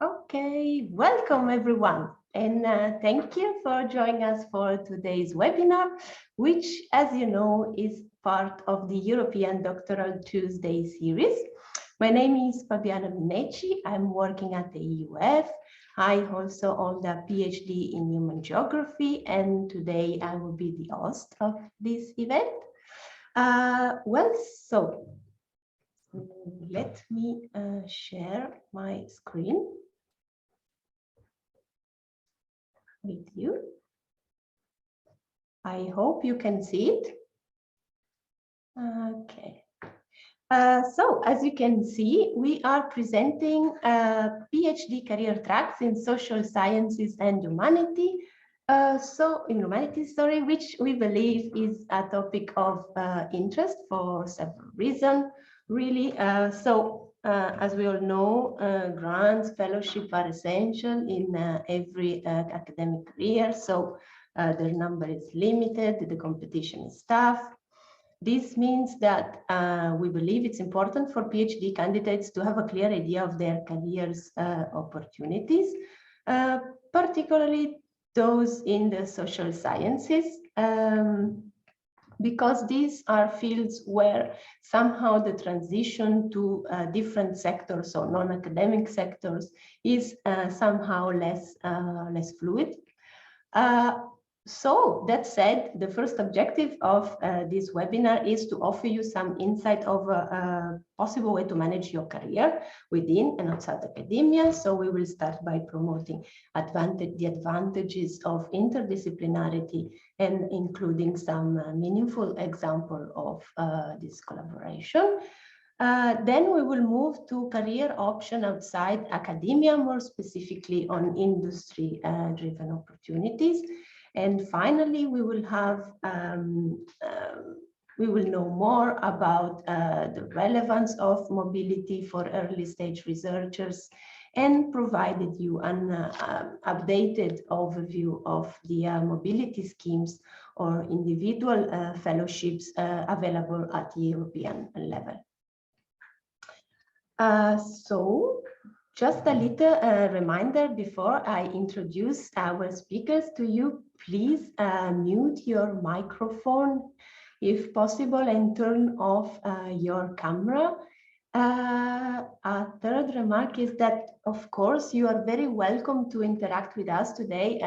Okay, welcome everyone, and thank you for joining us for today's webinar, which, as you know, is part of the European Doctoral Tuesdays series. My name is Fabiana Minecci. I'm working at the EUF. I also hold a PhD in human geography, and today I will be the host of this event. Let me share my screen with you. I hope you can see it. Okay. So as you can see, we are presenting PhD career tracks in social sciences and humanity. Which we believe is a topic of interest for several reasons, really. As we all know, grants, fellowship are essential in every academic career. So their number is limited, the competition is tough. This means that we believe it's important for PhD candidates to have a clear idea of their careers opportunities, particularly those in the social sciences, because these are fields where somehow the transition to different sectors or non-academic sectors is somehow less fluid. So that said, the first objective of this webinar is to offer you some insight of a possible way to manage your career within and outside academia. So we will start by promoting the advantages of interdisciplinarity and including some meaningful example of this collaboration. Then we will move to career option outside academia, more specifically on industry-driven opportunities. And finally, we will have we will know more about the relevance of mobility for early stage researchers and provided you an updated overview of the mobility schemes or individual fellowships available at the European level. Just a little reminder before I introduce our speakers to you, please mute your microphone if possible and turn off your camera. A third remark is that, of course, you are very welcome to interact with us today.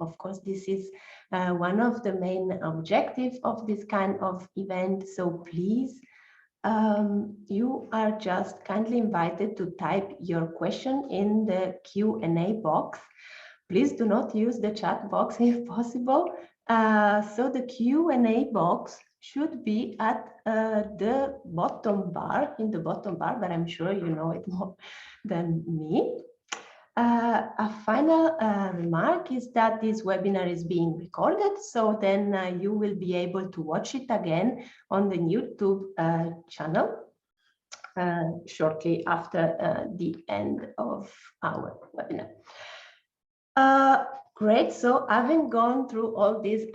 Of course, this is one of the main objectives of this kind of event, so please, you are just kindly invited to type your question in the Q&A box. Please do not use the chat box if possible. So the Q&A box should be at the bottom bar, but I'm sure you know it more than me. A final remark is that this webinar is being recorded, so then you will be able to watch it again on the YouTube channel shortly after the end of our webinar. Great, so having gone through all these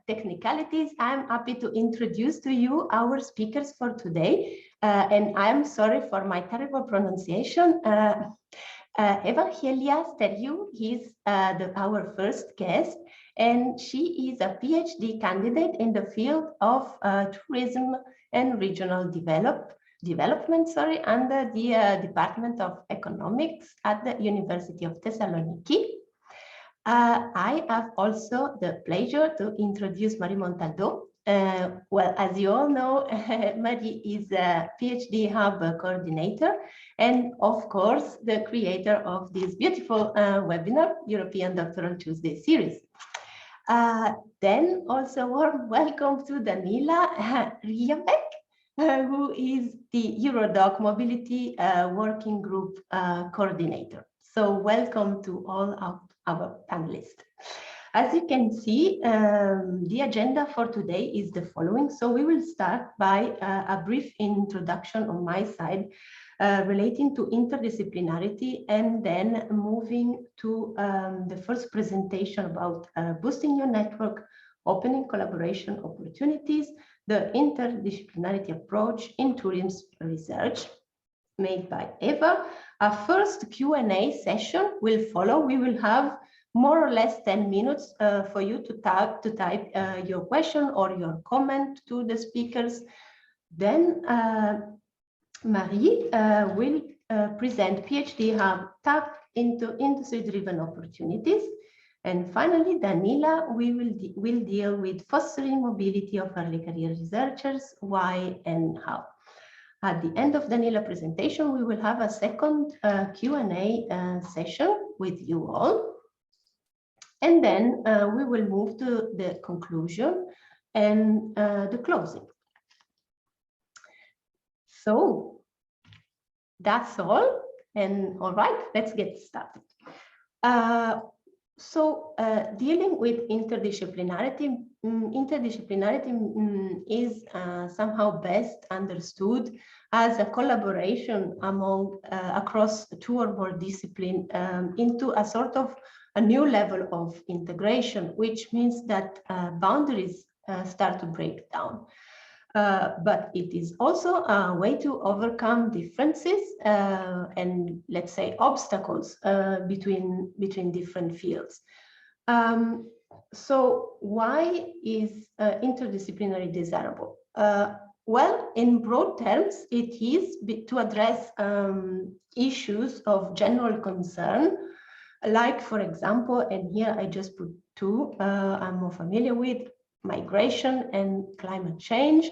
technicalities, I'm happy to introduce to you our speakers for today. And I'm sorry for my terrible pronunciation. Evangelia Steriu is our first guest, and she is a PhD candidate in the field of tourism and regional development, under the Department of Economics at the University of Thessaloniki. I have also the pleasure to introduce Marie Montaldo. Well, as you all know, Marie is a PhD Hub coordinator and, of course, the creator of this beautiful webinar, European Doctoral Tuesdays series. Then also warm welcome to Daniela Riabek, who is the Eurodoc Mobility Working Group coordinator. So welcome to all of our panelists. As you can see, the agenda for today is the following. So we will start by a brief introduction on my side relating to interdisciplinarity, and then moving to the first presentation about boosting your network, opening collaboration opportunities, the interdisciplinarity approach in tourism research. made by Eva. A first Q&A session will follow. We will have more or less 10 minutes for you to type your question or your comment to the speakers. Then Marie will present PhD Hub tap into industry-driven opportunities. And finally, Daniela will deal with fostering mobility of early career researchers, why and how. At the end of Daniela's presentation, we will have a second Q&A session with you all. And then we will move to the conclusion and the closing. So that's all. And all right, let's get started. Dealing with interdisciplinarity, is somehow best understood as a collaboration among across two or more disciplines into a sort of a new level of integration, which means that boundaries start to break down. But it is also a way to overcome differences and, let's say, obstacles between different fields. So why is interdisciplinary desirable? Well, in broad terms, it is to address issues of general concern, like, for example, and here I just put two I'm more familiar with, migration and climate change,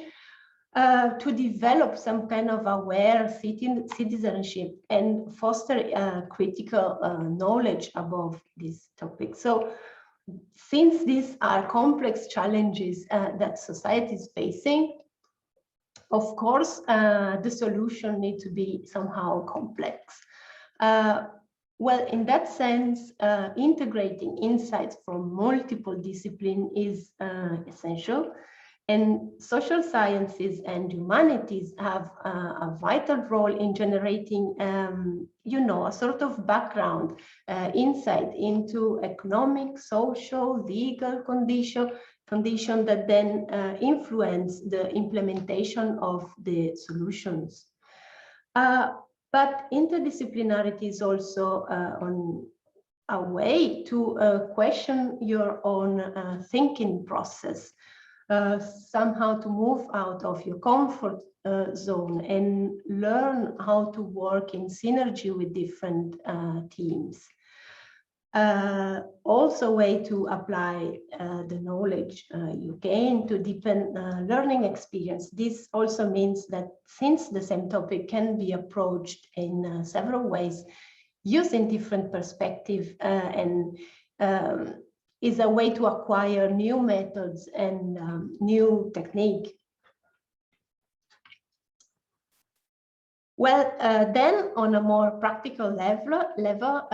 to develop some kind of aware citizenship and foster critical knowledge above this topic. So since these are complex challenges that society is facing, of course, the solution needs to be somehow complex. Well, in that sense, integrating insights from multiple disciplines is essential. And social sciences and humanities have a vital role in generating, a sort of background, insight into economic, social, legal condition that then influence the implementation of the solutions. But interdisciplinarity is also on a way to question your own thinking process. Somehow to move out of your comfort zone and learn how to work in synergy with different teams. Also a way to apply the knowledge you gain to deepen learning experience. This also means that since the same topic can be approached in several ways, using different perspectives and is a way to acquire new methods and new technique. Well, then on a more practical level,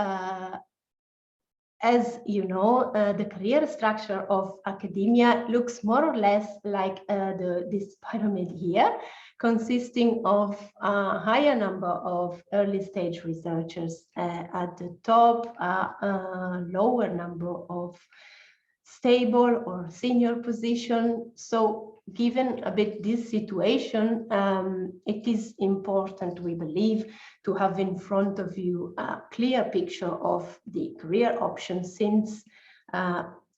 as you know, the career structure of academia looks more or less like this pyramid here, consisting of a higher number of early stage researchers at the top, a lower number of stable or senior position. So given a bit this situation, it is important, we believe, to have in front of you a clear picture of the career options, since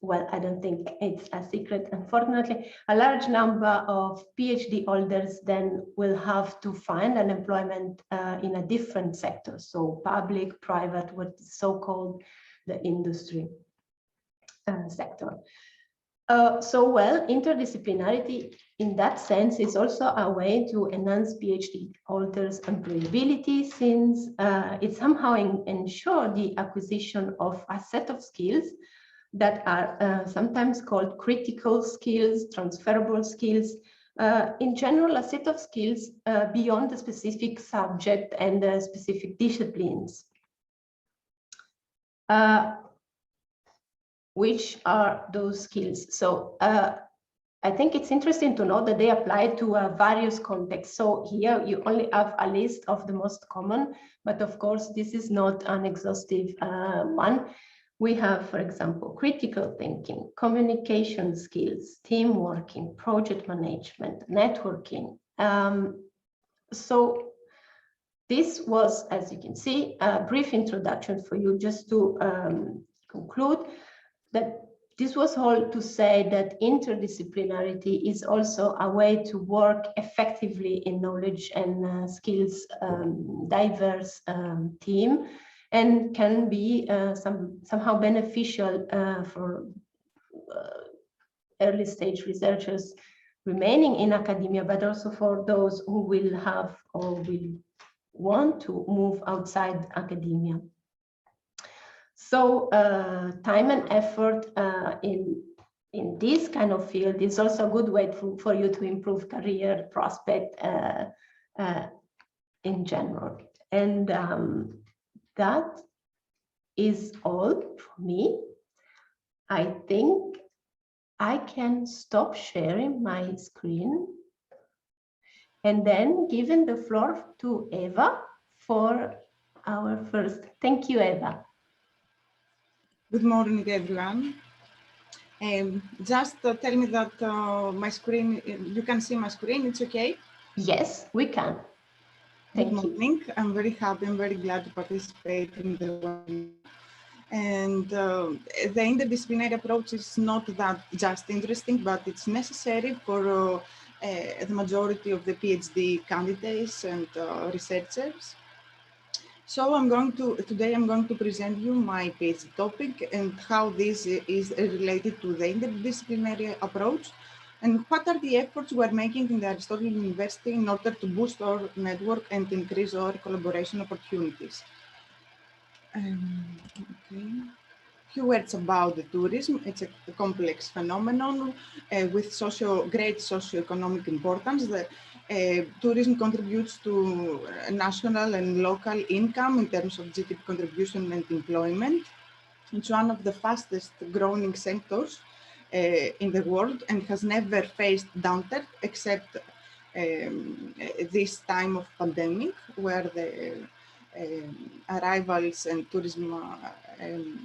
well, I don't think it's a secret, unfortunately, a large number of PhD holders then will have to find an employment in a different sector, so public, private, what is so-called the industry sector. Well, interdisciplinarity in that sense is also a way to enhance PhD holders' employability, since it somehow ensures the acquisition of a set of skills that are sometimes called critical skills, transferable skills, in general, a set of skills beyond the specific subject and the specific disciplines. Which are those skills? So I think it's interesting to know that they apply to various contexts. So here you only have a list of the most common, but of course this is not an exhaustive one. We have, for example, critical thinking, communication skills, team working, project management, networking. So this was, as you can see, a brief introduction for you, just to conclude that this was all to say that interdisciplinarity is also a way to work effectively in knowledge and skills diverse team, and can be somehow beneficial for early stage researchers remaining in academia, but also for those who will have or will want to move outside academia. So time and effort in this kind of field is also a good way for you to improve career prospect in general. And that is all for me. I think I can stop sharing my screen and then giving the floor to Eva for our first. Thank you, Eva. Good morning, everyone. Just tell me that my screen, you can see my screen, it's okay? Yes, we can. Thank Good morning. I'm very happy, I'm very glad to participate in the webinar. And the interdisciplinary approach is not that just interesting, but it's necessary for the majority of the PhD candidates and researchers. So today I'm going to present you my PhD topic and how this is related to the interdisciplinary approach, and what are the efforts we're making in the Aristotle University in order to boost our network and increase our collaboration opportunities. Okay. Few words about the tourism. It's a complex phenomenon with great socioeconomic importance. Tourism contributes to national and local income in terms of GDP contribution and employment. It's one of the fastest growing sectors in the world and has never faced downturn except this time of pandemic, where the arrivals and tourism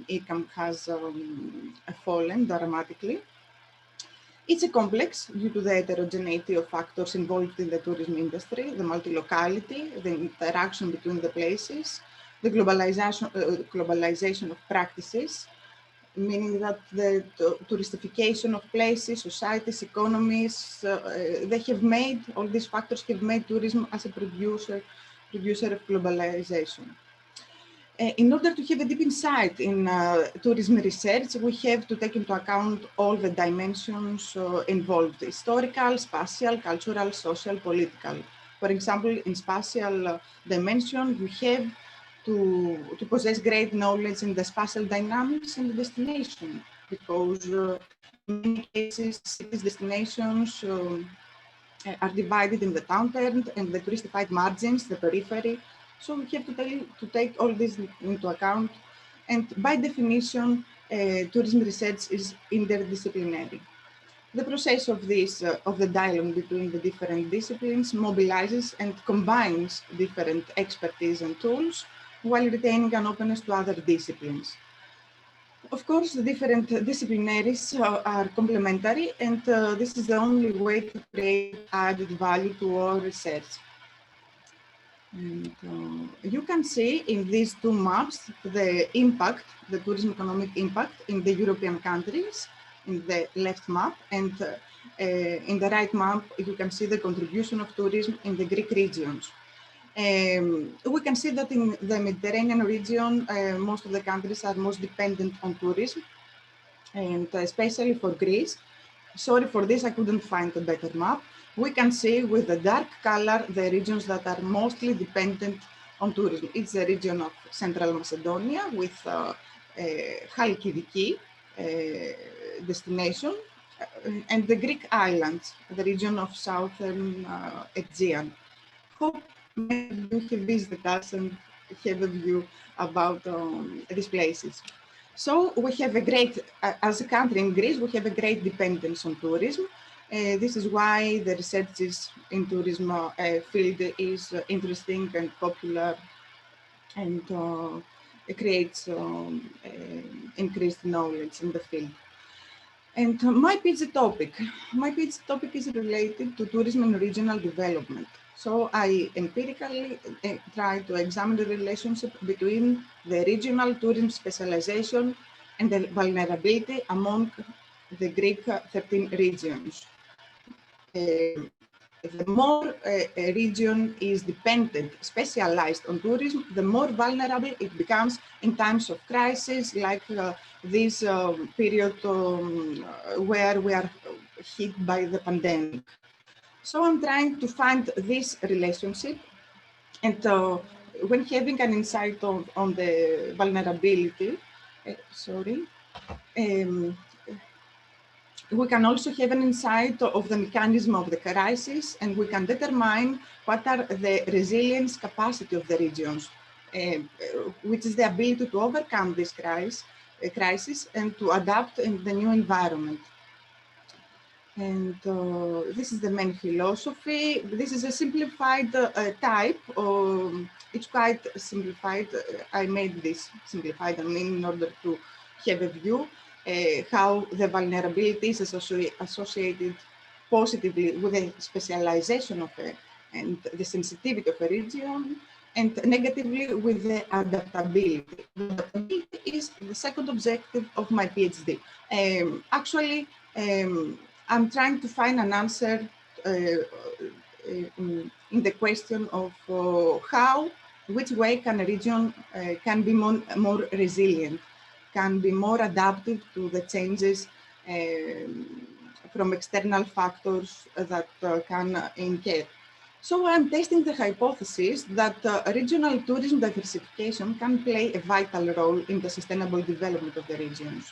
income has fallen dramatically. It's a complex due to the heterogeneity of factors involved in the tourism industry, the multilocality, the interaction between the places, the globalization of practices, meaning that the touristification of places, societies, economies, all these factors have made tourism as a producer of globalization. In order to have a deep insight in tourism research, we have to take into account all the dimensions involved: historical, spatial, cultural, social, political. For example, in spatial dimension, you have to possess great knowledge in the spatial dynamics and the destination, because in many cases, cities' destinations are divided in the town and the touristified margins, the periphery. So we have to take all this into account. And by definition, tourism research is interdisciplinary. The process of the dialogue between the different disciplines mobilizes and combines different expertise and tools while retaining an openness to other disciplines. Of course, the different disciplinaries are complementary, and this is the only way to create added value to our research. And you can see in these two maps the impact, the tourism economic impact in the European countries, in the left map, and in the right map, you can see the contribution of tourism in the Greek regions. We can see that in the Mediterranean region, most of the countries are most dependent on tourism, and especially for Greece. Sorry for this, I couldn't find a better map. We can see with the dark color the regions that are mostly dependent on tourism. It's the region of Central Macedonia with Halkidiki destination, and the Greek islands, the region of Southern Aegean. Hope many of you have visited us and have a view about these places. So we have a great, as a country in Greece, we have a great dependence on tourism. This is why the research in tourism field is interesting and popular, and it creates increased knowledge in the field. And my PhD topic is related to tourism and regional development. So I empirically try to examine the relationship between the regional tourism specialization and the vulnerability among the Greek 13 regions. The more a region is dependent, specialized on tourism, the more vulnerable it becomes in times of crisis, like this period where we are hit by the pandemic. So I'm trying to find this relationship, and when having an insight on the vulnerability, we can also have an insight of the mechanism of the crisis, and we can determine what are the resilience capacity of the regions, which is the ability to overcome this crisis and to adapt in the new environment. And this is the main philosophy. This is a simplified type. It's quite simplified. I made this simplified, in order to have a view how the vulnerability is associated positively with the specialization of and the sensitivity of a region, and negatively with the adaptability. The adaptability is the second objective of my PhD. Actually, I'm trying to find an answer in the question of which way can a region can be more resilient, can be more adaptive to the changes from external factors that can incur. So I'm testing the hypothesis that regional tourism diversification can play a vital role in the sustainable development of the regions.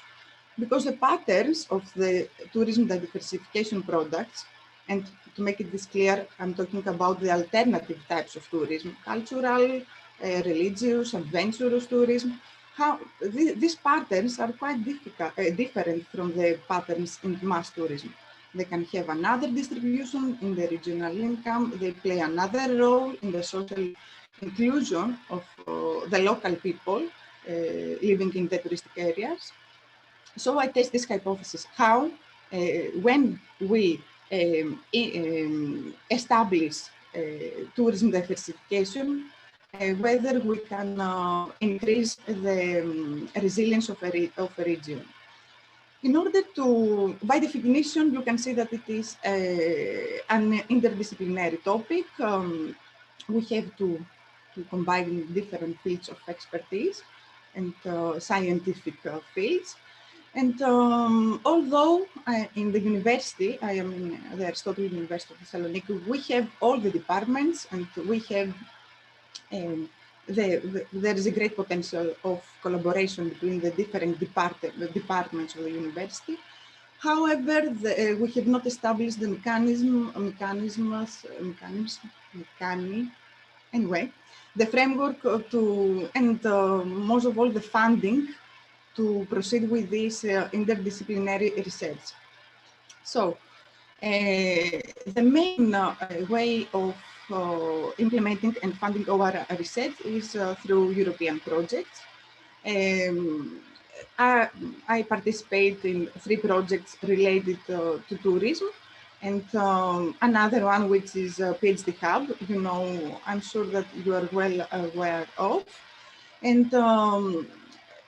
Because the patterns of the tourism diversification products, and to make it this clear, I'm talking about the alternative types of tourism, cultural, religious, adventurous tourism, how these patterns are quite different from the patterns in mass tourism. They can have another distribution in the regional income, they play another role in the social inclusion of the local people living in the touristic areas. So I test this hypothesis, how when we establish tourism diversification, whether we can increase the resilience of a region. In order to, by definition, you can say that it is an interdisciplinary topic. We have to combine different fields of expertise and scientific fields. And although in the university, I am in the Aristotle University of Thessaloniki, we have all the departments, and we have there is a great potential of collaboration between the different departments of the university. However, we have not established the anyway, the framework to, and most of all the funding to proceed with this interdisciplinary research. So the main way of implementing and funding our research is through European projects. I participate in 3 projects related to tourism, and another one which is PhD Hub. You know, I'm sure that you are well aware of. And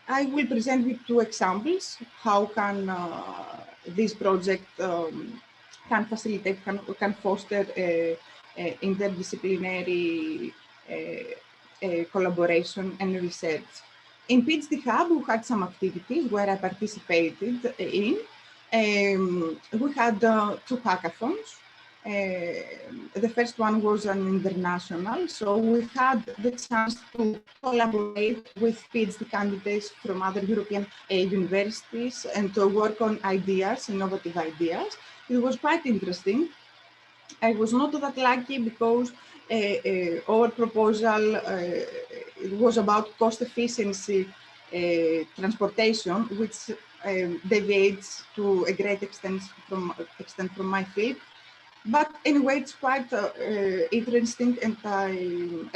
I will present you 2 examples. How can this project can facilitate, can foster interdisciplinary collaboration and research. In PhD Hub, we had some activities where I participated in. We had 2 hackathons. The first one was an international, so we had the chance to collaborate with PhD candidates from other European universities and to work on ideas, innovative ideas. It was quite interesting. I was not that lucky because our proposal it was about cost efficiency transportation, which deviates to a great extent from my field. But anyway, it's quite interesting, and I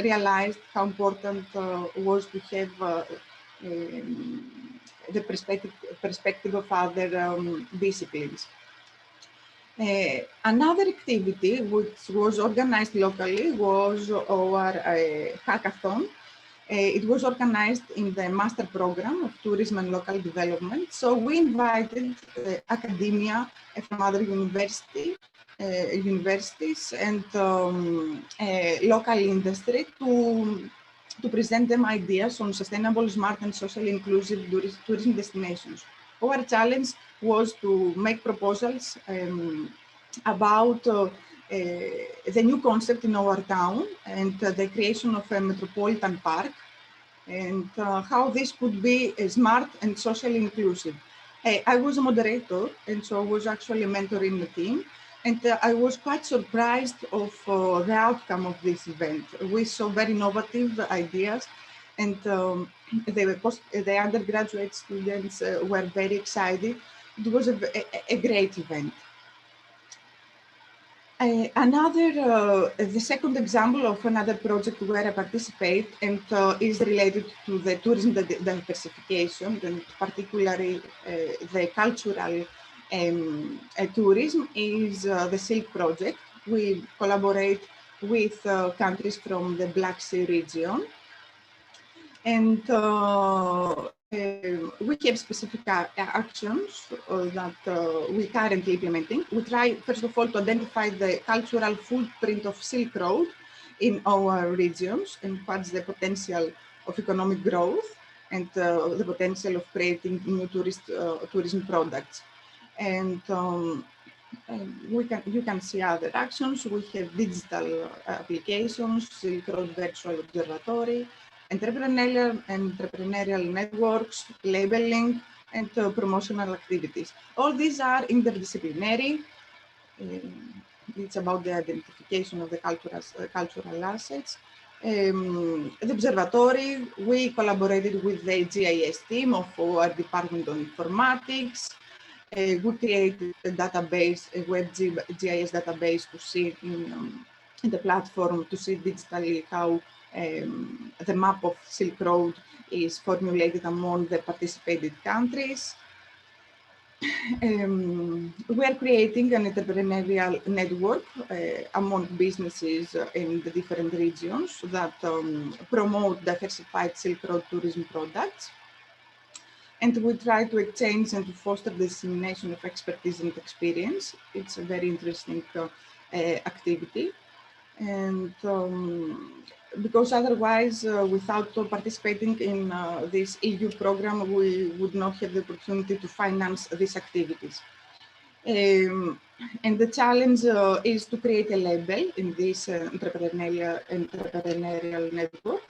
realized how important was to have the perspective of other disciplines. Another activity which was organized locally was our hackathon. It was organized in the master program of tourism and local development. So we invited academia from other universities and local industry to present them ideas on sustainable, smart and socially inclusive tourism destinations. Our challenge was to make proposals about the new concept in our town and the creation of a metropolitan park and how this could be smart and socially inclusive. I was a moderator, and so I was actually mentoring the team. And I was quite surprised of the outcome of this event. We saw very innovative ideas, and the undergraduate students were very excited. It was a great event. The second example of another project where I participate and is related to the tourism diversification and particularly the cultural tourism is the Silk Project. We collaborate with countries from the Black Sea region, and we have specific actions that we're currently implementing. We try, first of all, to identify the cultural footprint of Silk Road in our regions and what's the potential of economic growth and the potential of creating new tourism products. And you can see other actions. We have digital applications, Silk Road Virtual Observatory, entrepreneurial networks, labeling, and promotional activities. All these are interdisciplinary. It's about the identification of the cultural assets. The observatory, we collaborated with the GIS team of our Department of Informatics. We created a database, a web GIS database to see in the platform to see digitally how the map of Silk Road is formulated among the participated countries. We are creating an entrepreneurial network among businesses in the different regions that promote diversified Silk Road tourism products. And we try to exchange and to foster the dissemination of expertise and experience. It's a very interesting activity. And because otherwise, without participating in this EU program, we would not have the opportunity to finance these activities. And the challenge is to create a label in this entrepreneurial network,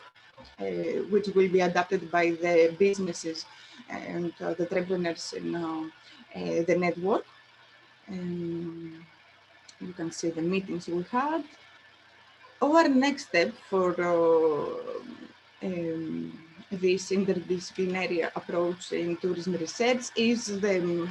which will be adapted by the businesses and the entrepreneurs in the network. You can see the meetings we had. Our next step for this interdisciplinary approach in tourism research is the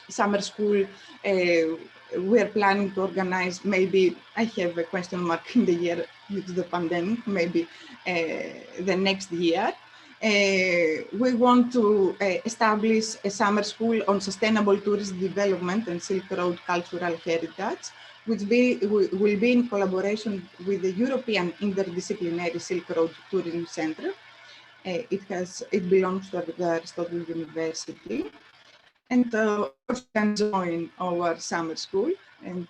summer school. We are planning to organize, maybe I have a question mark in the year due to the pandemic, maybe the next year. We want to establish a summer school on sustainable tourism development and Silk Road cultural heritage, which will be in collaboration with the European Interdisciplinary Silk Road Tourism Center. It belongs to the Aristotle University. And you can join our summer school. And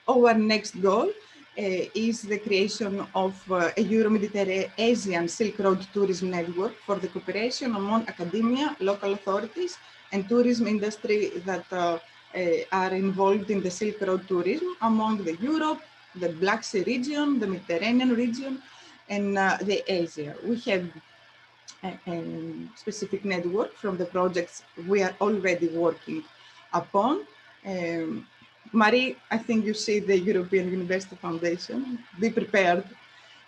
our next goal is the creation of a Euro-Mediterranean Silk Road tourism network for the cooperation among academia, local authorities, and tourism industry that are involved in the Silk Road tourism among the Europe, the Black Sea region, the Mediterranean region, and the Asia. We have a specific network from the projects we are already working upon. Marie, I think you see the European University Foundation. Be prepared.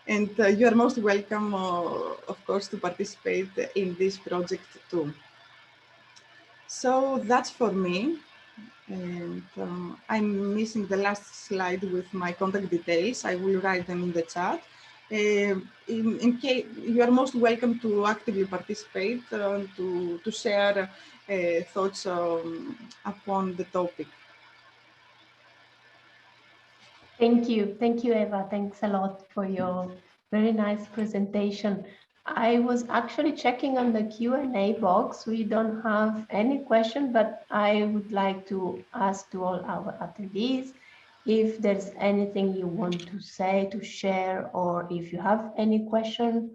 And you are most welcome, of course, to participate in this project too. So that's for me. And I'm missing the last slide with my contact details. I will write them in the chat. In case you are most welcome to actively participate, to share thoughts upon the topic. Thank you, Eva. Thanks a lot for your very nice presentation. I was actually checking on the Q&A box. We don't have any question, but I would like to ask to all our attendees if there's anything you want to say, to share, or if you have any question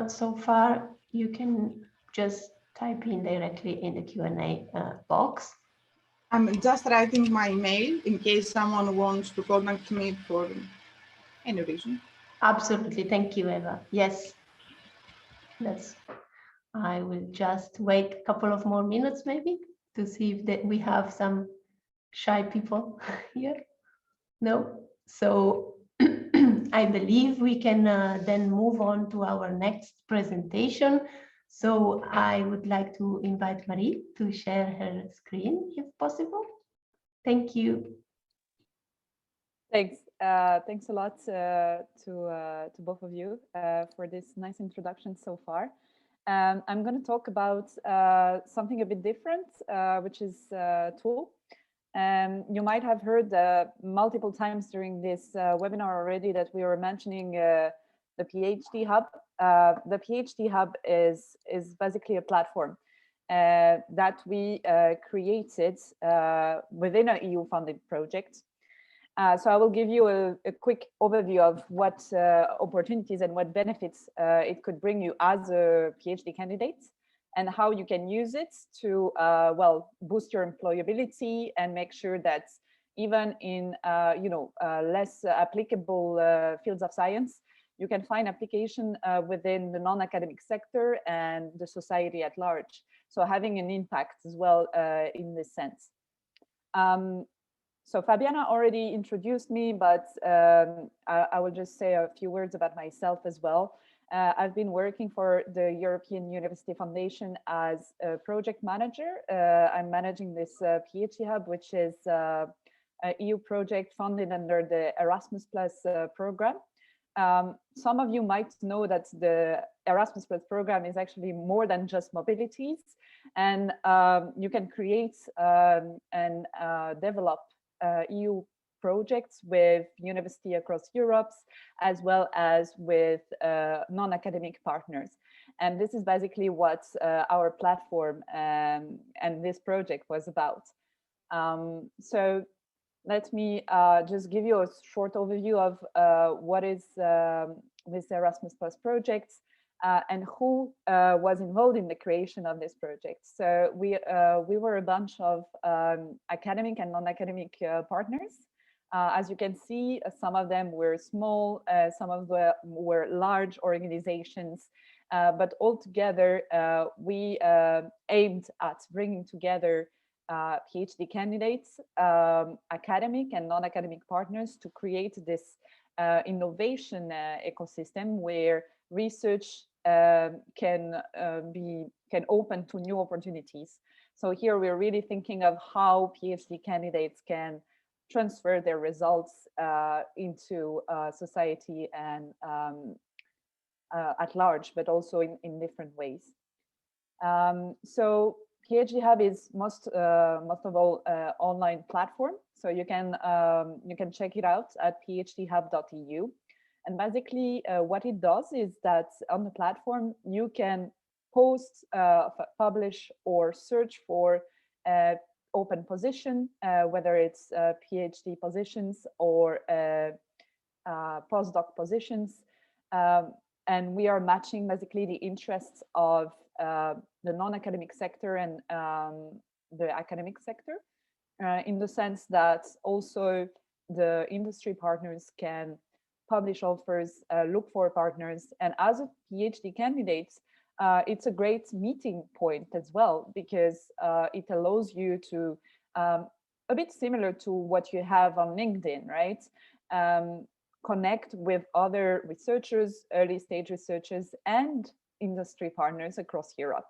so far, you can just type in directly in the Q&A box. I'm just writing my mail in case someone wants to contact me for any reason. Absolutely. Thank you, Eva. Yes. I will just wait a couple of more minutes maybe to see if that we have some shy people here. No? So I believe we can then move on to our next presentation. So I would like to invite Marie to share her screen if possible. Thank you. Thanks. Thanks a lot to both of you for this nice introduction so far. I'm going to talk about something a bit different, which is tool. You might have heard multiple times during this webinar already that we were mentioning the PhD Hub. The PhD Hub is basically a platform that we created within an EU-funded project. So I will give you a quick overview of what opportunities and what benefits it could bring you as a PhD candidate, and how you can use it to, well, boost your employability and make sure that even in, less applicable fields of science, you can find application within the non-academic sector and the society at large. So having an impact as well in this sense. So Fabiana already introduced me, but I will just say a few words about myself as well. I've been working for the European University Foundation as a project manager. I'm managing this PhD Hub, which is an EU project funded under the Erasmus Plus program. Some of you might know that the Erasmus Plus program is actually more than just mobilities, and you can create and develop EU projects with university across Europe, as well as with non-academic partners. And this is basically what our platform and this project was about. So let me just give you a short overview of what is this Erasmus Plus project and who was involved in the creation of this project. So we were a bunch of academic and non-academic partners. As you can see, some of them were small, some of them were large organizations, but altogether we aimed at bringing together PhD candidates, academic and non-academic partners to create this innovation ecosystem where research can open to new opportunities. So here we're really thinking of how PhD candidates can transfer their results into society and at large, but also in different ways. So PhD Hub is most of all online platform, so you can check it out at phdhub.eu. And basically, what it does is that on the platform you can post, publish, or search for open position, whether it's PhD positions or postdoc positions, and we are matching basically the interests of the non-academic sector and the academic sector, in the sense that also the industry partners can publish offers, look for partners, and as a PhD candidate, it's a great meeting point as well, because it allows you to, a bit similar to what you have on LinkedIn, right? Connect with other researchers, early stage researchers, and industry partners across Europe.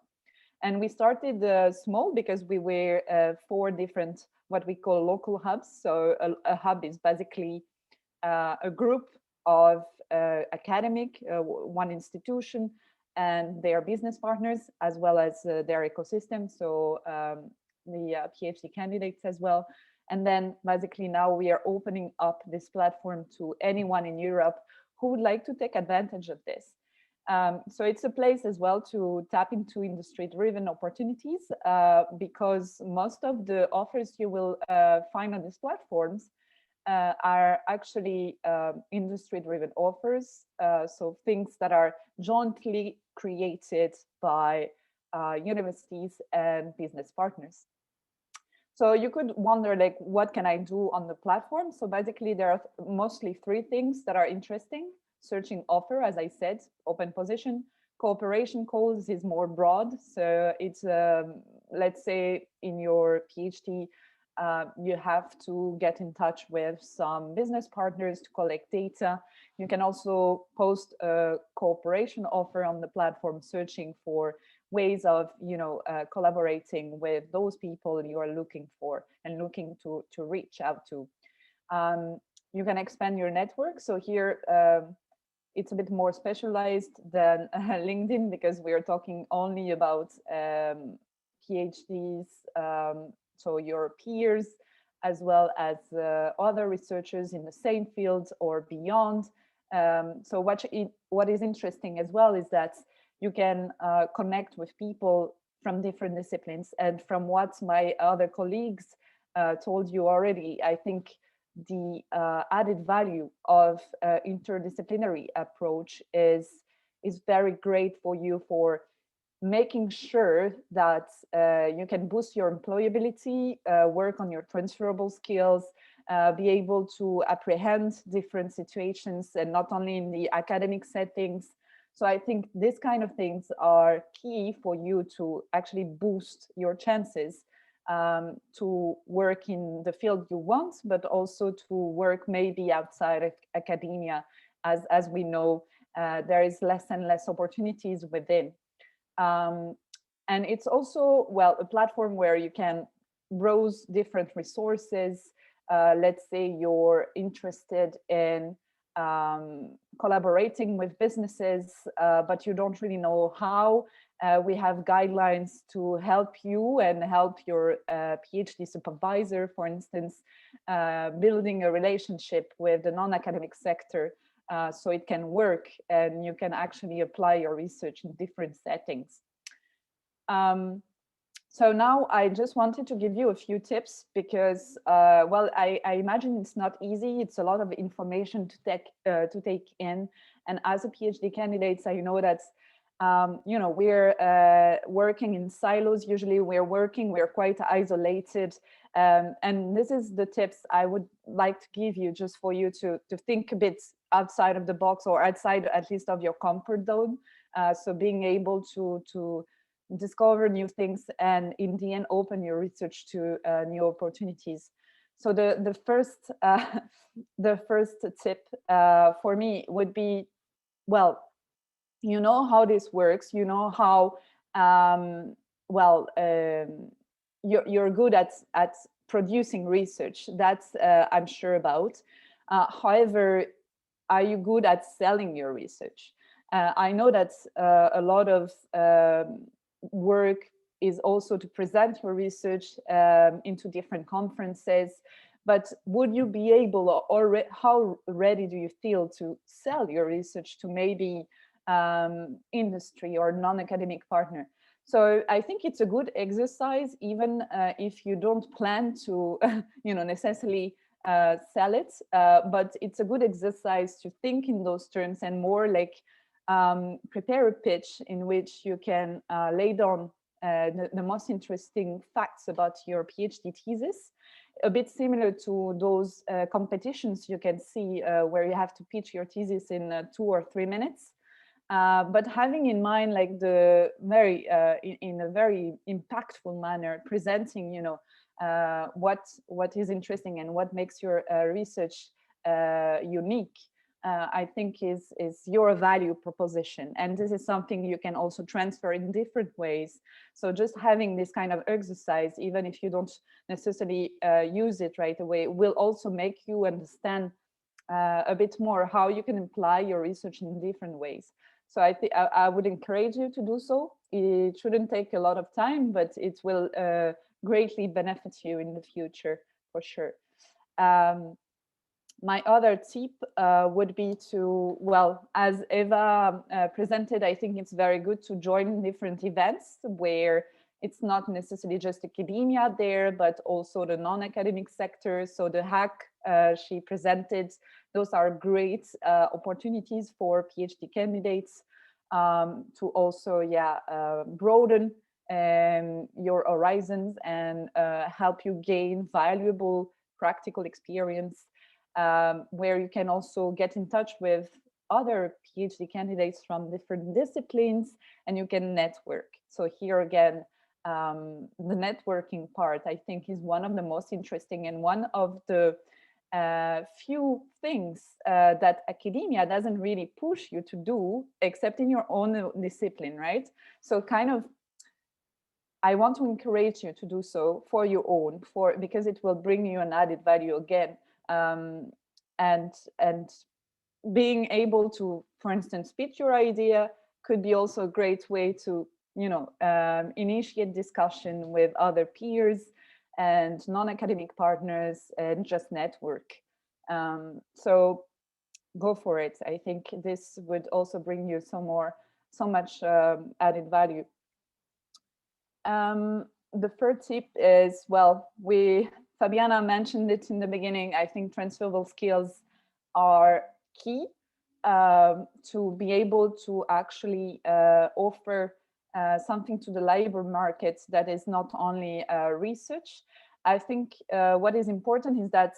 And we started small because we were 4 different, what we call local hubs. So a hub is basically a group of academic, one institution, and their business partners, as well as their ecosystem, so the PhD candidates as well. And then basically now we are opening up this platform to anyone in Europe who would like to take advantage of this. So it's a place as well to tap into industry-driven opportunities, because most of the offers you will find on these platforms are actually industry-driven offers. So things that are jointly created by universities and business partners. So you could wonder, like, what can I do on the platform? So basically there are mostly three things that are interesting. Searching offer, as I said, open position. Cooperation calls is more broad. So it's, let's say in your PhD, you have to get in touch with some business partners to collect data. You can also post a cooperation offer on the platform, searching for ways of, collaborating with those people you are looking for and looking to reach out to. You can expand your network. So here, it's a bit more specialized than LinkedIn, because we are talking only about PhDs, so your peers, as well as other researchers in the same field or beyond. So what is interesting as well is that you can connect with people from different disciplines. And from what my other colleagues told you already, I think the added value of interdisciplinary approach is very great for you, for making sure that you can boost your employability, work on your transferable skills, be able to apprehend different situations, and not only in the academic settings. So I think these kind of things are key for you to actually boost your chances to work in the field you want, but also to work maybe outside of academia. As we know, there is less and less opportunities within. And it's also, well, a platform where you can browse different resources. Let's say you're interested in collaborating with businesses, but you don't really know how. We have guidelines to help you and help your PhD supervisor, for instance, building a relationship with the non-academic sector so it can work and you can actually apply your research in different settings. So now I just wanted to give you a few tips because, well, I imagine it's not easy. It's a lot of information to take in. And as a PhD candidate, I know that, we're working in silos. Usually we're quite isolated. And this is the tips I would like to give you just for you to think a bit outside of the box, or outside at least of your comfort zone. So being able to discover new things and in the end open your research to new opportunities. So the first tip for me would be, well, you know how this works, you know how you're good at producing research. That's I'm sure about. However, are you good at selling your research? I know that a lot of work is also to present your research into different conferences, but would you be able, or how ready do you feel to sell your research to maybe industry or non-academic partner? So I think it's a good exercise, even if you don't plan to, necessarily sell it, but it's a good exercise to think in those terms and more like prepare a pitch in which you can lay down the most interesting facts about your PhD thesis, a bit similar to those competitions you can see where you have to pitch your thesis in 2 or 3 minutes. But having in mind, like the very, in a very impactful manner, presenting, what is interesting and what makes your research unique, I think is your value proposition. And this is something you can also transfer in different ways. So just having this kind of exercise, even if you don't necessarily use it right away, will also make you understand a bit more how you can apply your research in different ways. So I think I would encourage you to do so. It shouldn't take a lot of time, but it will greatly benefit you in the future for sure. My other tip would be to, well, as Eva presented, I think it's very good to join different events where it's not necessarily just academia there, but also the non-academic sector. So the hack she presented, those are great opportunities for PhD candidates to also, broaden your horizons and help you gain valuable practical experience, where you can also get in touch with other PhD candidates from different disciplines and you can network. So here again, the networking part, I think, is one of the most interesting and one of the few things that academia doesn't really push you to do, except in your own discipline, right? So kind of, I want to encourage you to do so for your own, because it will bring you an added value again. And being able to, for instance, pitch your idea could be also a great way to, initiate discussion with other peers and non-academic partners and just network. So go for it. I think this would also bring you so much added value. The third tip is, well, Fabiana mentioned it in the beginning. I think transferable skills are key to be able to actually offer something to the labor market that is not only research. I think what is important is that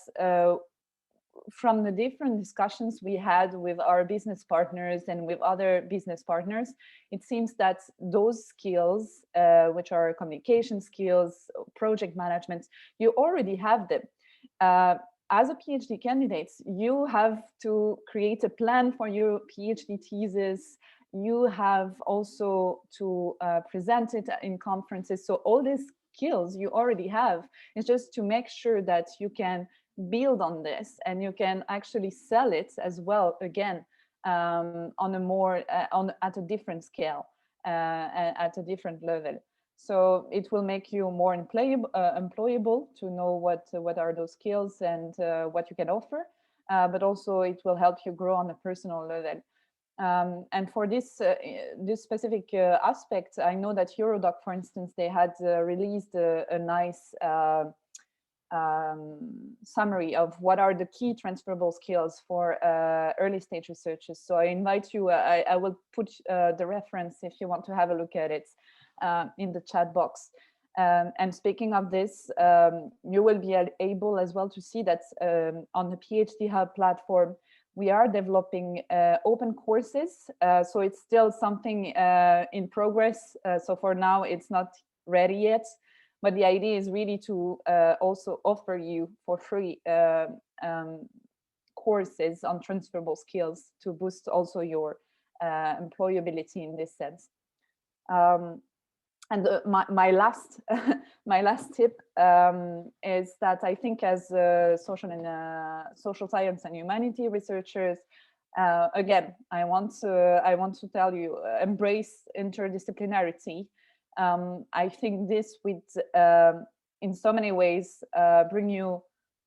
from the different discussions we had with our business partners and with other business partners, it seems that those skills, which are communication skills, project management, you already have them. As a PhD candidate, you have to create a plan for your PhD thesis. You have also to present it in conferences. So all these skills you already have. It's just to make sure that you can build on this and you can actually sell it as well, again, on a more at a different scale, at a different level. So it will make you more employable to know what are those skills and what you can offer, but also it will help you grow on a personal level. And for this specific aspect, I know that Eurodoc, for instance, they had released a nice summary of what are the key transferable skills for early stage researchers. So I invite you, I will put the reference if you want to have a look at it in the chat box. And speaking of this, you will be able as well to see that on the PhD Hub platform, we are developing open courses. So it's still something in progress. So for now, it's not ready yet. But the idea is really to also offer you for free courses on transferable skills to boost also your employability in this sense. And my last my last tip is that I think as social science and humanity researchers, again, I want to tell you, embrace interdisciplinarity. I think this would, in so many ways, bring you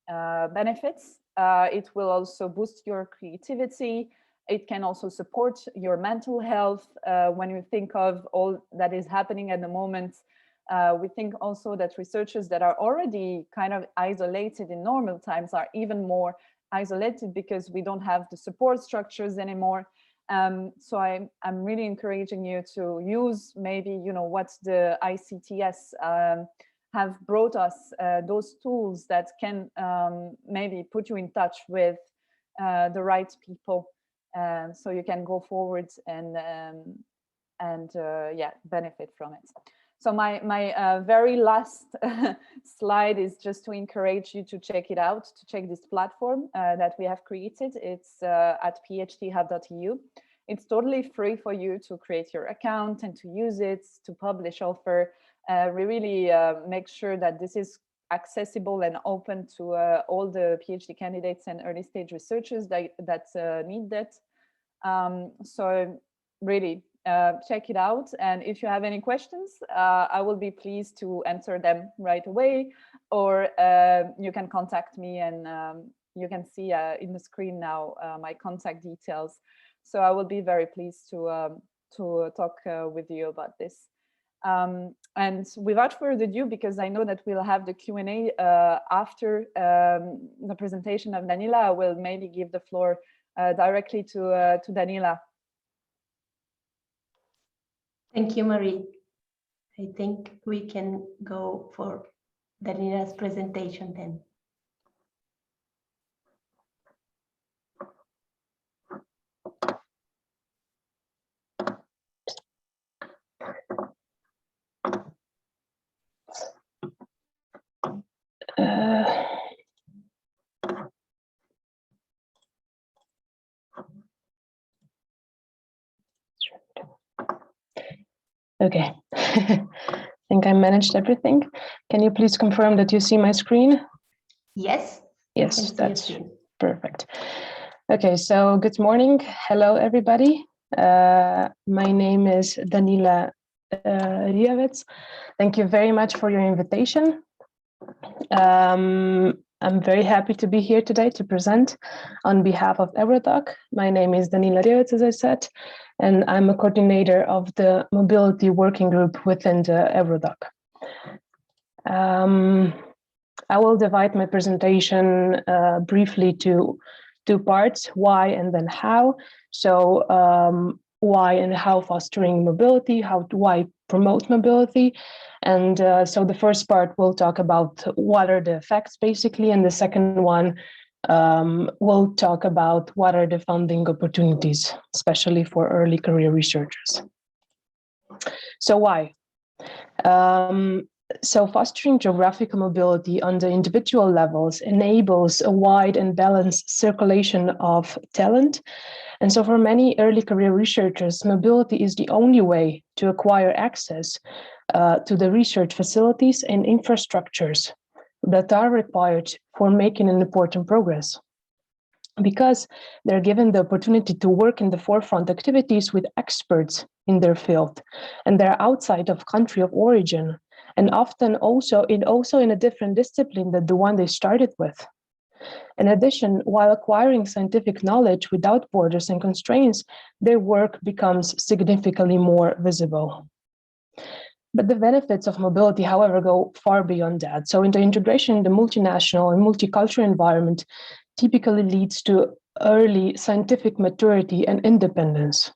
benefits. It will also boost your creativity. It can also support your mental health. When you think of all that is happening at the moment, we think also that researchers that are already kind of isolated in normal times are even more isolated because we don't have the support structures anymore. So I'm really encouraging you to use maybe, what the ICTS have brought us, those tools that can maybe put you in touch with the right people, so you can go forward and benefit from it. So my very last slide is just to encourage you to check it out, to check this platform that we have created. It's at phdhub.eu. It's totally free for you to create your account and to use it, to publish offer. We really make sure that this is accessible and open to all the PhD candidates and early stage researchers that need that. So really check it out. And if you have any questions, I will be pleased to answer them right away, or you can contact me, and you can see in the screen now my contact details. So I will be very pleased to talk with you about this. And without further ado, because I know that we'll have the Q&A after the presentation of Daniela, I will maybe give the floor directly to Daniela. Thank you, Marie. I think we can go for Daniela's presentation then. Okay, I think I managed everything. Can you please confirm that you see my screen? Yes. Yes, that's perfect. Okay, so good morning. Hello, everybody. My name is Daniela Riavets. Thank you very much for your invitation. I'm very happy to be here today to present on behalf of Eurodoc. My name is Daniela Riavets, as I said, and I'm a coordinator of the mobility working group within the Eurodoc. I will divide my presentation briefly to two parts, why and then how. So why and how fostering mobility, why promote mobility. And so the first part will talk about what are the effects basically, and the second one we'll talk about what are the funding opportunities, especially for early career researchers. So why? So fostering geographical mobility on the individual levels enables a wide and balanced circulation of talent. And so for many early career researchers, mobility is the only way to acquire access to the research facilities and infrastructures that are required for making an important progress, because they're given the opportunity to work in the forefront activities with experts in their field, and they're outside of country of origin, and often also in a different discipline than the one they started with. In addition, while acquiring scientific knowledge without borders and constraints, their work becomes significantly more visible. But the benefits of mobility, however, go far beyond that. So in the integration in the multinational and multicultural environment typically leads to early scientific maturity and independence.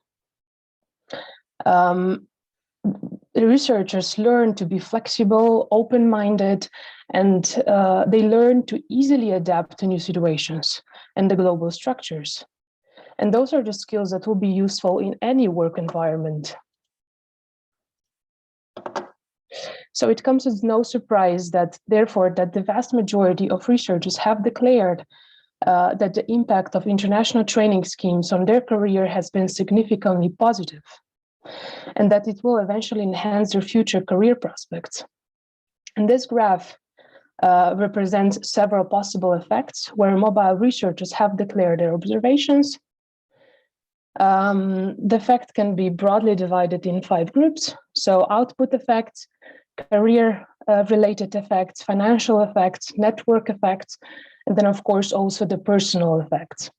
The researchers learn to be flexible, open-minded, and they learn to easily adapt to new situations and the global structures. And those are the skills that will be useful in any work environment. So it comes as no surprise that, therefore, that the vast majority of researchers have declared that the impact of international training schemes on their career has been significantly positive, and that it will eventually enhance their future career prospects. And this graph represents several possible effects where mobile researchers have declared their observations. The effect can be broadly divided in 5 groups. So output effects, career-related effects, financial effects, network effects, and then of course also the personal effects.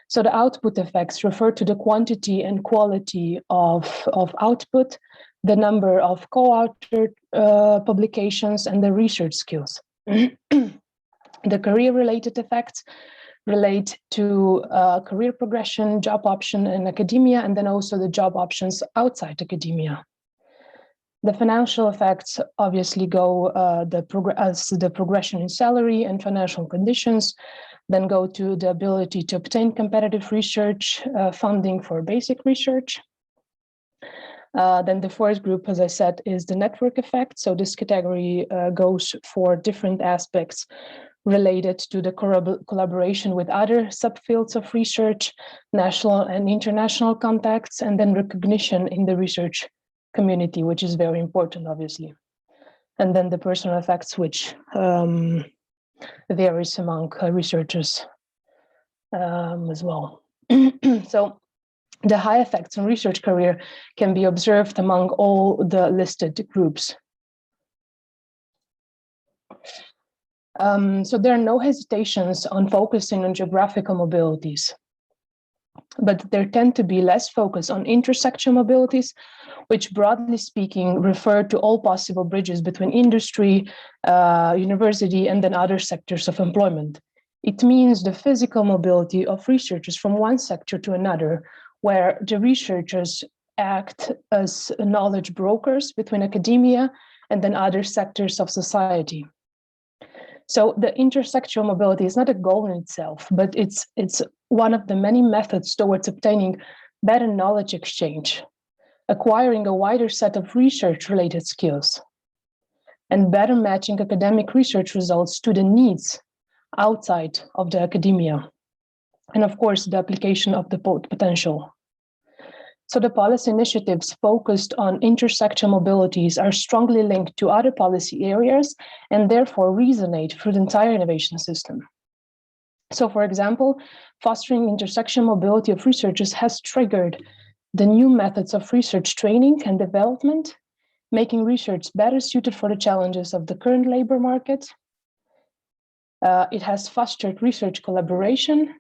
So the output effects refer to the quantity and quality of output, the number of co-authored publications, and the research skills. The career-related effects relate to career progression, job option in academia, and then also the job options outside academia. The financial effects obviously go as the progression in salary and financial conditions, then go to the ability to obtain competitive research funding for basic research. Then the fourth group, as I said, is the network effect. So this category goes for different aspects related to the collaboration with other subfields of research, national and international contacts, and then recognition in the research community, which is very important, obviously. and then the personal effects, which varies among researchers as well. So the high effects on research career can be observed among all the listed groups. So there are no hesitations on focusing on geographical mobilities, but there tend to be less focus on intersectional mobilities, which broadly speaking refer to all possible bridges between industry, university, and then other sectors of employment. It means the physical mobility of researchers from one sector to another, where the researchers act as knowledge brokers between academia and then other sectors of society. So the intersectoral mobility is not a goal in itself, but it's one of the many methods towards obtaining better knowledge exchange, acquiring a wider set of research-related skills, and better matching academic research results to the needs outside of the academia, and of course, the application of the potential. So the policy initiatives focused on intersectional mobilities are strongly linked to other policy areas and therefore resonate through the entire innovation system. So for example, fostering intersectional mobility of researchers has triggered the new methods of research training and development, making research better suited for the challenges of the current labor market. It has fostered research collaboration,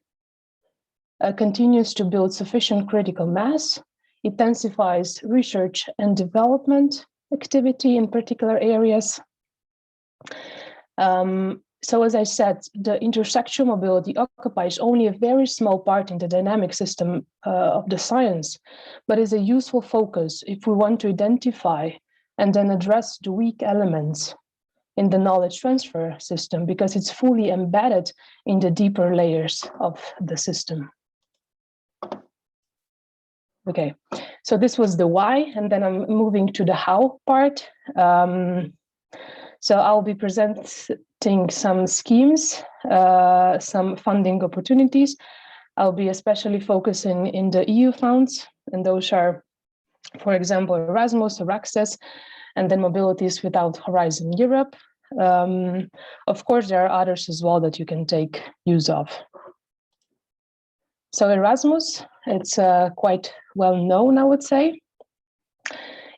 continues to build sufficient critical mass, intensifies research and development activity in particular areas. So as I said, the intersectional mobility occupies only a very small part in the dynamic system of the science, but is a useful focus if we want to identify and then address the weak elements in the knowledge transfer system, because it's fully embedded in the deeper layers of the system. Okay, so this was the why, and then I'm moving to the how part. So I'll be presenting some schemes, some funding opportunities. I'll be especially focusing in the EU funds, and those are, for example, Erasmus, Access, and then Mobilities Without Horizon Europe. Of course, there are others as well that you can take use of. So Erasmus, it's quite well known, I would say.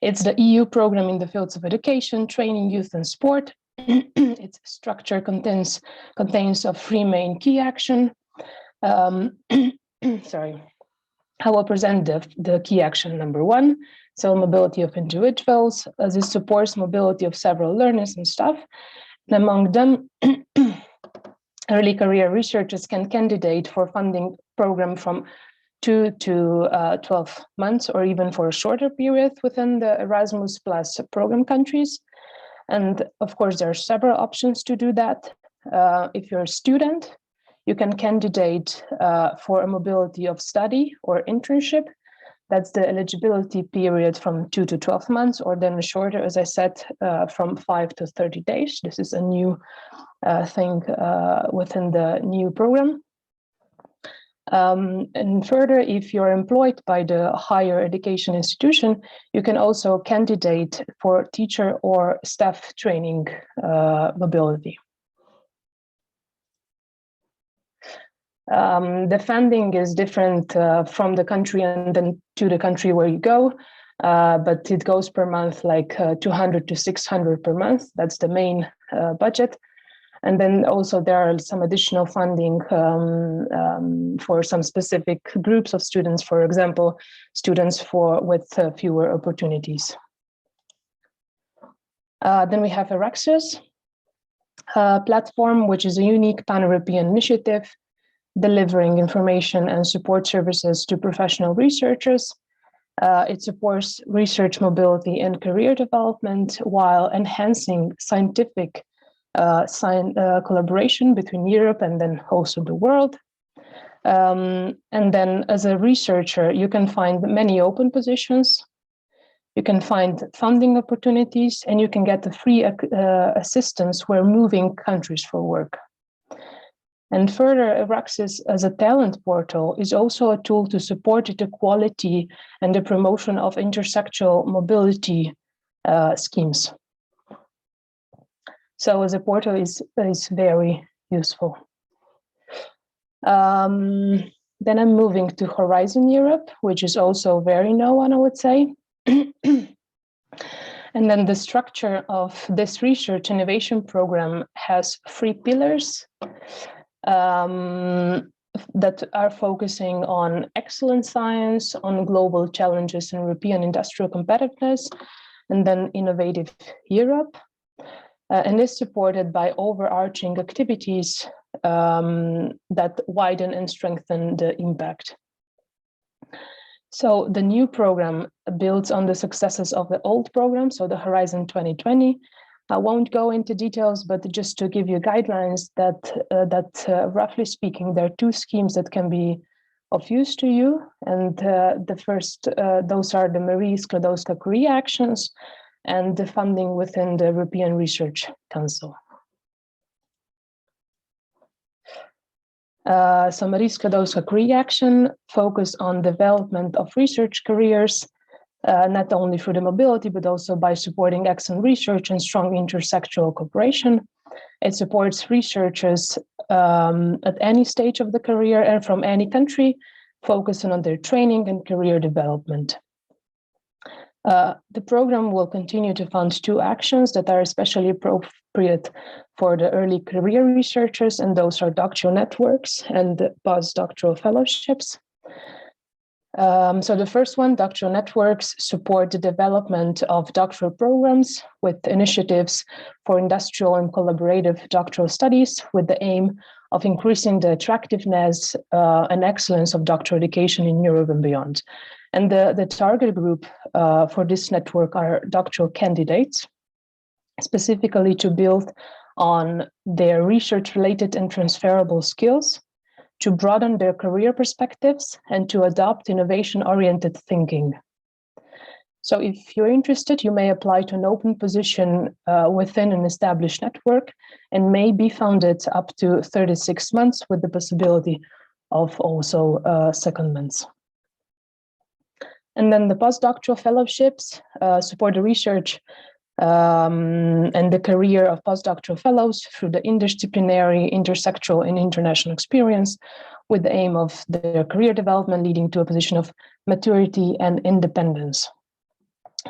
It's the EU program in the fields of education, training, youth, and sport. Its structure contains of three main key action. Sorry, I will present the key action number one. So mobility of individuals, as it supports mobility of several learners and staff. And among them, early career researchers can candidate for funding program from 2 to 12 months, or even for a shorter period within the Erasmus Plus program countries. And of course, there are several options to do that. If you're a student, you can candidate for a mobility of study or internship. That's the eligibility period from 2 to 12 months, or then shorter, as I said, from 5 to 30 days. This is a new thing within the new program. And further, if you're employed by the higher education institution, you can also candidate for teacher or staff training mobility. The funding is different from the country and then to the country where you go, but it goes per month like 200 to 600 per month. That's the main budget. And then also there are some additional funding for some specific groups of students, for example, students with fewer opportunities. Then we have Erasmus platform, which is a unique pan-European initiative delivering information and support services to professional researchers. It supports research mobility and career development while enhancing scientific collaboration between Europe and then also the world. And then as a researcher, you can find many open positions, you can find funding opportunities, and you can get the free assistance where moving countries for work. And further, Erasmus as a talent portal is also a tool to support the quality and the promotion of intersectoral mobility schemes. So the portal is very useful. Then I'm moving to Horizon Europe, which is also very known, I would say. And then the structure of this research innovation program has 3 pillars that are focusing on excellent science, on global challenges in European industrial competitiveness, and then innovative Europe. And is supported by overarching activities that widen and strengthen the impact. So the new program builds on the successes of the old program, so the Horizon 2020. I won't go into details, but just to give you guidelines that roughly speaking, there are 2 schemes that can be of use to you. And the first, those are the Marie Skłodowska-Curie actions and the funding within the European Research Council. So Marie Skłodowska-Curie action focus on development of research careers, not only through the mobility, but also by supporting excellent research and strong intersectoral cooperation. It supports researchers at any stage of the career and from any country, focusing on their training and career development. The program will continue to fund 2 actions that are especially appropriate for the early career researchers, and those are doctoral networks and postdoctoral fellowships. So the first one, doctoral networks, support the development of doctoral programs with initiatives for industrial and collaborative doctoral studies with the aim of increasing the attractiveness and excellence of doctoral education in Europe and beyond. And the target group for this network are doctoral candidates, specifically to build on their research-related and transferable skills, to broaden their career perspectives, and to adopt innovation-oriented thinking. So if you're interested, you may apply to an open position within an established network and may be funded up to 36 months with the possibility of also secondments. And then the postdoctoral fellowships support the research and the career of postdoctoral fellows through the interdisciplinary, intersectoral, and international experience with the aim of their career development leading to a position of maturity and independence.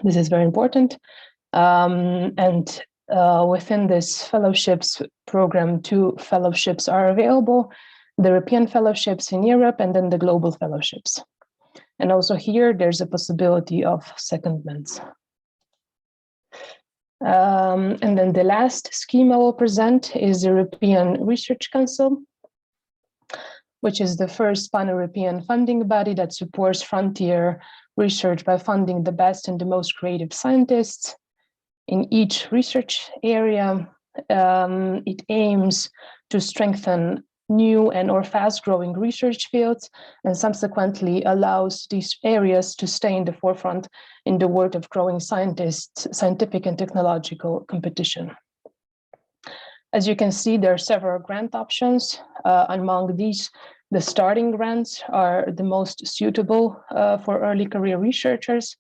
This is very important. And within this fellowships program, 2 fellowships are available, the European fellowships in Europe and then the global fellowships. And also here, there's a possibility of secondments. And then the last scheme I will present is the European Research Council, which is the first pan-European funding body that supports frontier research by funding the best and the most creative scientists in each research area. It aims to strengthen new and or fast-growing research fields and subsequently allows these areas to stay in the forefront in the world of growing scientists, scientific and technological competition. As you can see, there are several grant options. Among these, the starting grants are the most suitable for early career researchers,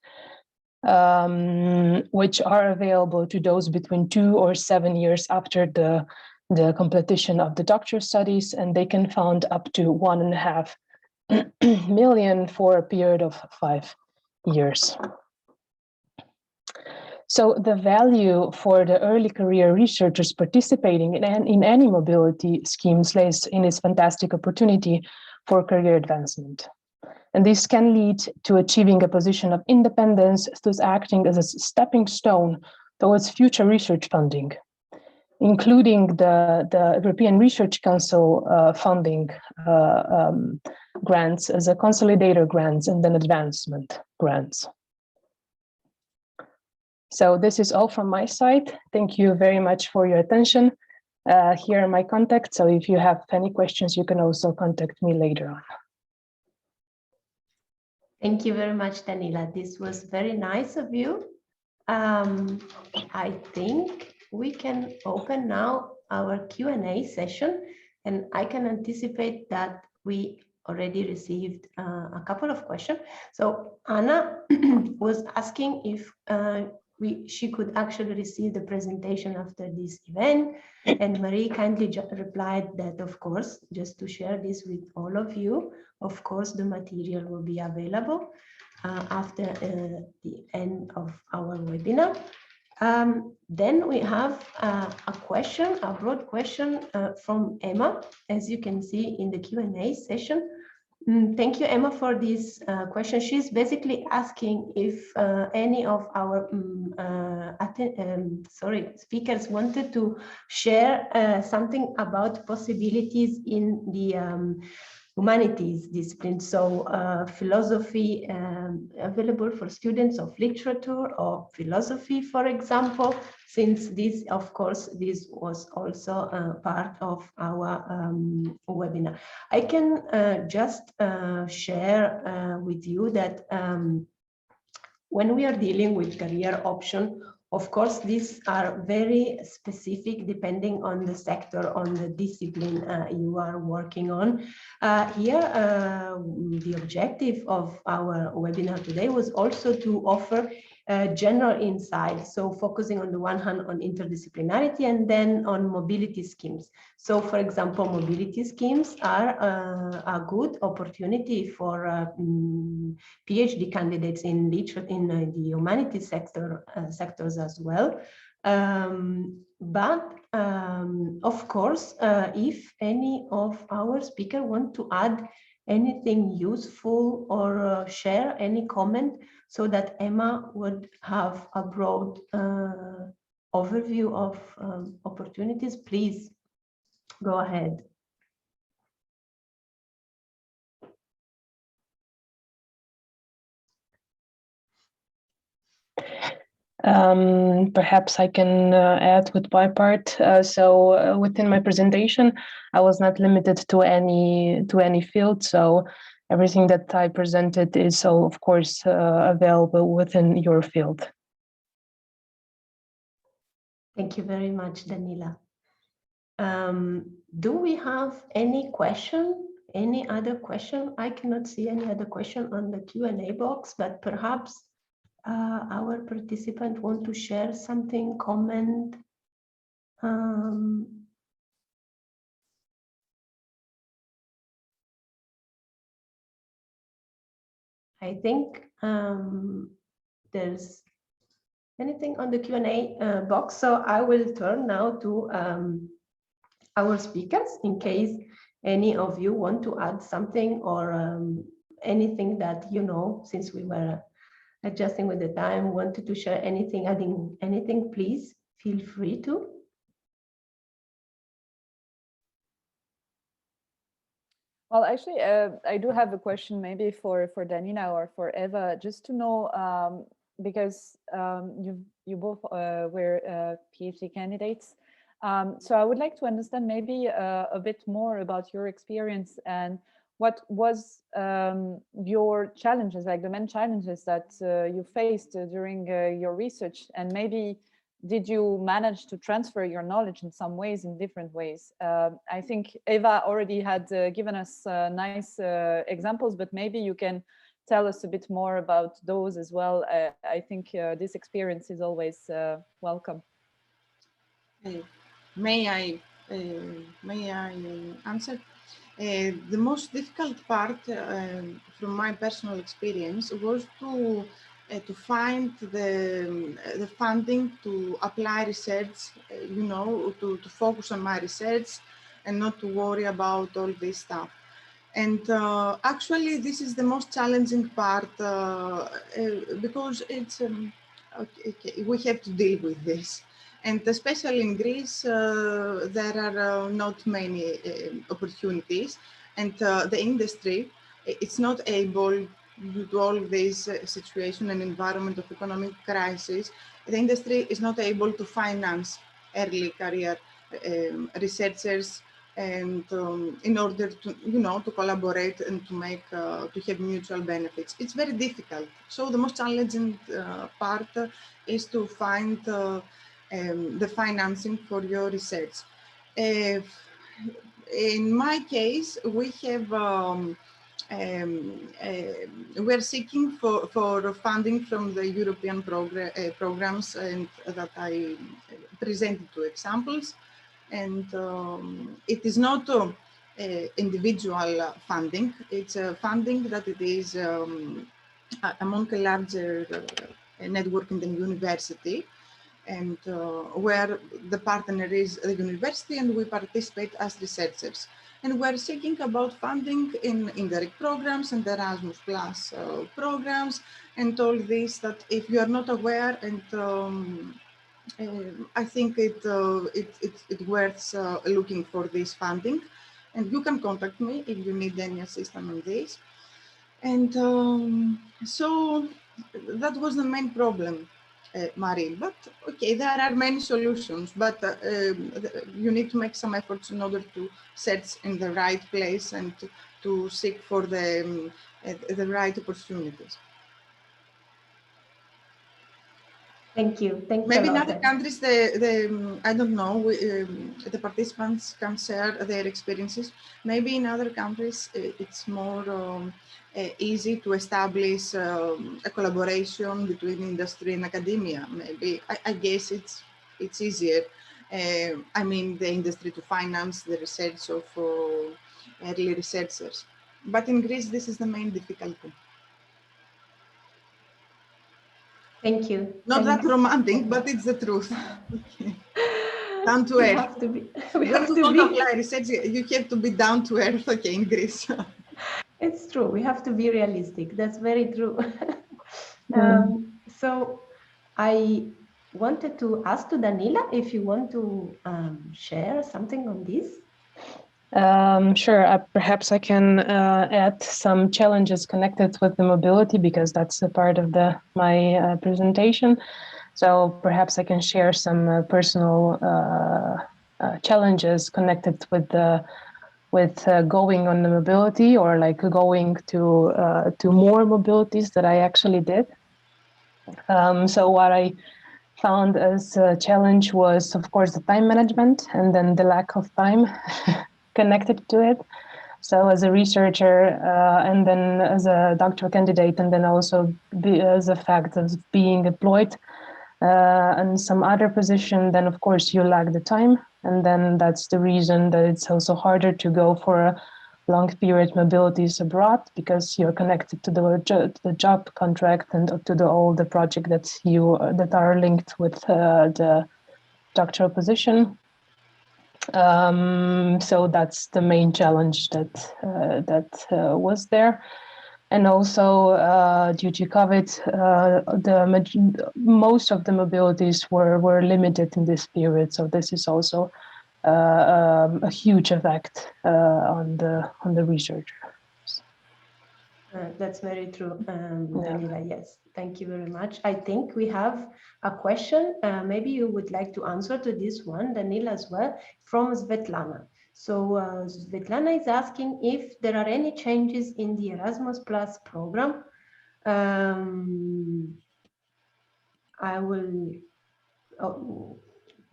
which are available to those between 2 or 7 years after the completion of the doctoral studies, and they can fund up to 1.5 million for a period of 5 years. So the value for the early career researchers participating in any mobility schemes lays in its fantastic opportunity for career advancement. And this can lead to achieving a position of independence, thus acting as a stepping stone towards future research funding, including the European Research Council funding grants as a consolidator grants and then advancement grants. So this is all from my side. Thank you very much for your attention. Here are my contacts, so if you have any questions, you can also contact me later on. Thank you very much, Danila. This was very nice of you. I think we can open now our Q&A session, and I can anticipate that we already received a couple of questions. So Anna was asking if she could actually receive the presentation after this event. And Marie kindly replied that, of course, just to share this with all of you, of course, the material will be available after the end of our webinar. Then we have a question, a broad question from Emma, as you can see in the Q&A session. Thank you, Emma, for this question. She's basically asking if any of our speakers wanted to share something about possibilities in the humanities discipline. So philosophy available for students of literature or philosophy, for example, since this, of course, this was also part of our webinar. I can just share with you that when we are dealing with career option, of course, these are very specific depending on the sector, on the discipline you are working on. Here, the objective of our webinar today was also to offer general insight. So focusing on the one hand on interdisciplinarity and then on mobility schemes. So for example, mobility schemes are a good opportunity for PhD candidates in the humanities sectors as well. But of course, if any of our speakers want to add anything useful or share any comment so that Emma would have a broad overview of opportunities, please go ahead. Perhaps I can add with my part. So within my presentation, I was not limited to any field. So everything that I presented is, so of course, available within your field. Thank you very much, Danila. Do we have any question? Any other question? I cannot see any other question on the Q&A box, but perhaps our participant want to share something, comment. I think there's anything on the Q&A box, so I will turn now to our speakers in case any of you want to add something or anything that, you know, since we were adjusting with the time, wanted to share anything, adding anything, please feel free to. Well, actually, I do have a question maybe for Danila or for Eva, just to know, because you both were PhD candidates. So I would like to understand maybe a bit more about your experience and what was your challenges, like the main challenges that you faced during your research, and maybe did you manage to transfer your knowledge in some ways, in different ways? I think Eva already had given us nice examples, but maybe you can tell us a bit more about those as well. I think this experience is always welcome. May I answer? The most difficult part from my personal experience was to find the funding to apply research, you know, to focus on my research and not to worry about all this stuff. And actually, this is the most challenging part because it's okay, we have to deal with this. And especially in Greece, there are not many opportunities, and the industry, it's not able, due to all this situation and environment of economic crisis, the industry is not able to finance early career researchers, and in order to, you know, to collaborate and to make, to have mutual benefits. It's very difficult. So the most challenging part is to find the financing for your research. In my case, we have we're seeking for funding from the European programs, and that I presented two examples. And it is not individual funding, it's funding that it is among a larger network in the university, and where the partner is the university and we participate as researchers. And we're seeking about funding in indirect programs and Erasmus Plus programs and all this, that if you are not aware, and I think it worth looking for this funding, and you can contact me if you need any assistance on this. And so that was the main problem, Marie. But okay, there are many solutions, but you need to make some efforts in order to search in the right place and to seek for the right opportunities. Thank you. Thanks Maybe a lot. in other countries, I don't know, the participants can share their experiences. Maybe in other countries, it's more easy to establish a collaboration between industry and academia. Maybe, I guess it's easier. I mean, the industry to finance the research of early researchers. But in Greece, this is the main difficulty. Thank you. Not that romantic, but it's the truth. Okay. Down to earth. We have to apply research, you have to be down to earth, okay, in Greece. It's true. We have to be realistic. That's very true. So I wanted to ask to Danila if you want to share something on this. Sure. Perhaps I can add some challenges connected with the mobility, because that's a part of my presentation. So perhaps I can share some personal challenges connected with going on the mobility, or like going to more mobilities that I actually did. So what I found as a challenge was, of course, the time management, and then the lack of time connected to it. So as a researcher, and then as a doctoral candidate, and then also as a fact of being employed and some other position, then of course you lack the time. And then that's the reason that it's also harder to go for a long period mobilities abroad, because you're connected to the job contract and to all the project that are linked with the doctoral position. So that's the main challenge that was there. And also due to COVID, most of the mobilities were limited in this period. So this is also a huge effect on the researchers. That's very true, Danila. Yes, thank you very much. I think we have a question. Maybe you would like to answer to this one, Danila, as well, from Svetlana. So Svetlana is asking if there are any changes in the Erasmus Plus program. I will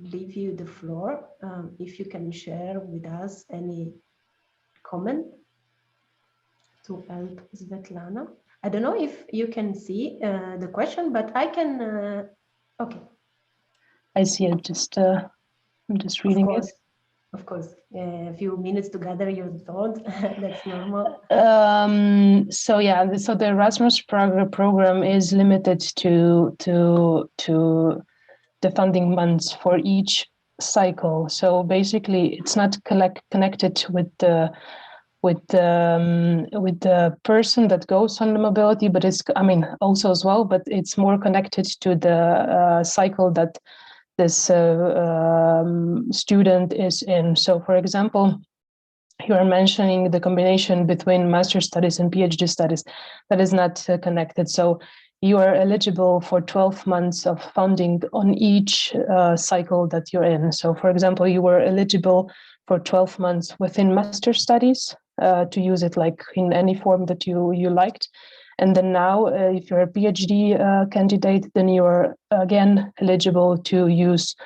leave you the floor if you can share with us any comment to help Svetlana. I don't know if you can see the question, but I can. Okay. I see it. I'm just reading it. Of course, a few minutes to gather your thoughts. That's normal. So yeah, so the Erasmus program is limited to the funding months for each cycle. So basically, it's not connected with the person that goes on the mobility, but it's, I mean, also as well, but it's more connected to the cycle that this student is in. So for example, you are mentioning the combination between master studies and PhD studies. That is not connected. So you are eligible for 12 months of funding on each cycle that you're in. So for example, you were eligible for 12 months within master studies to use it like in any form that you liked. And then now, if you're a PhD candidate, then you're again eligible to use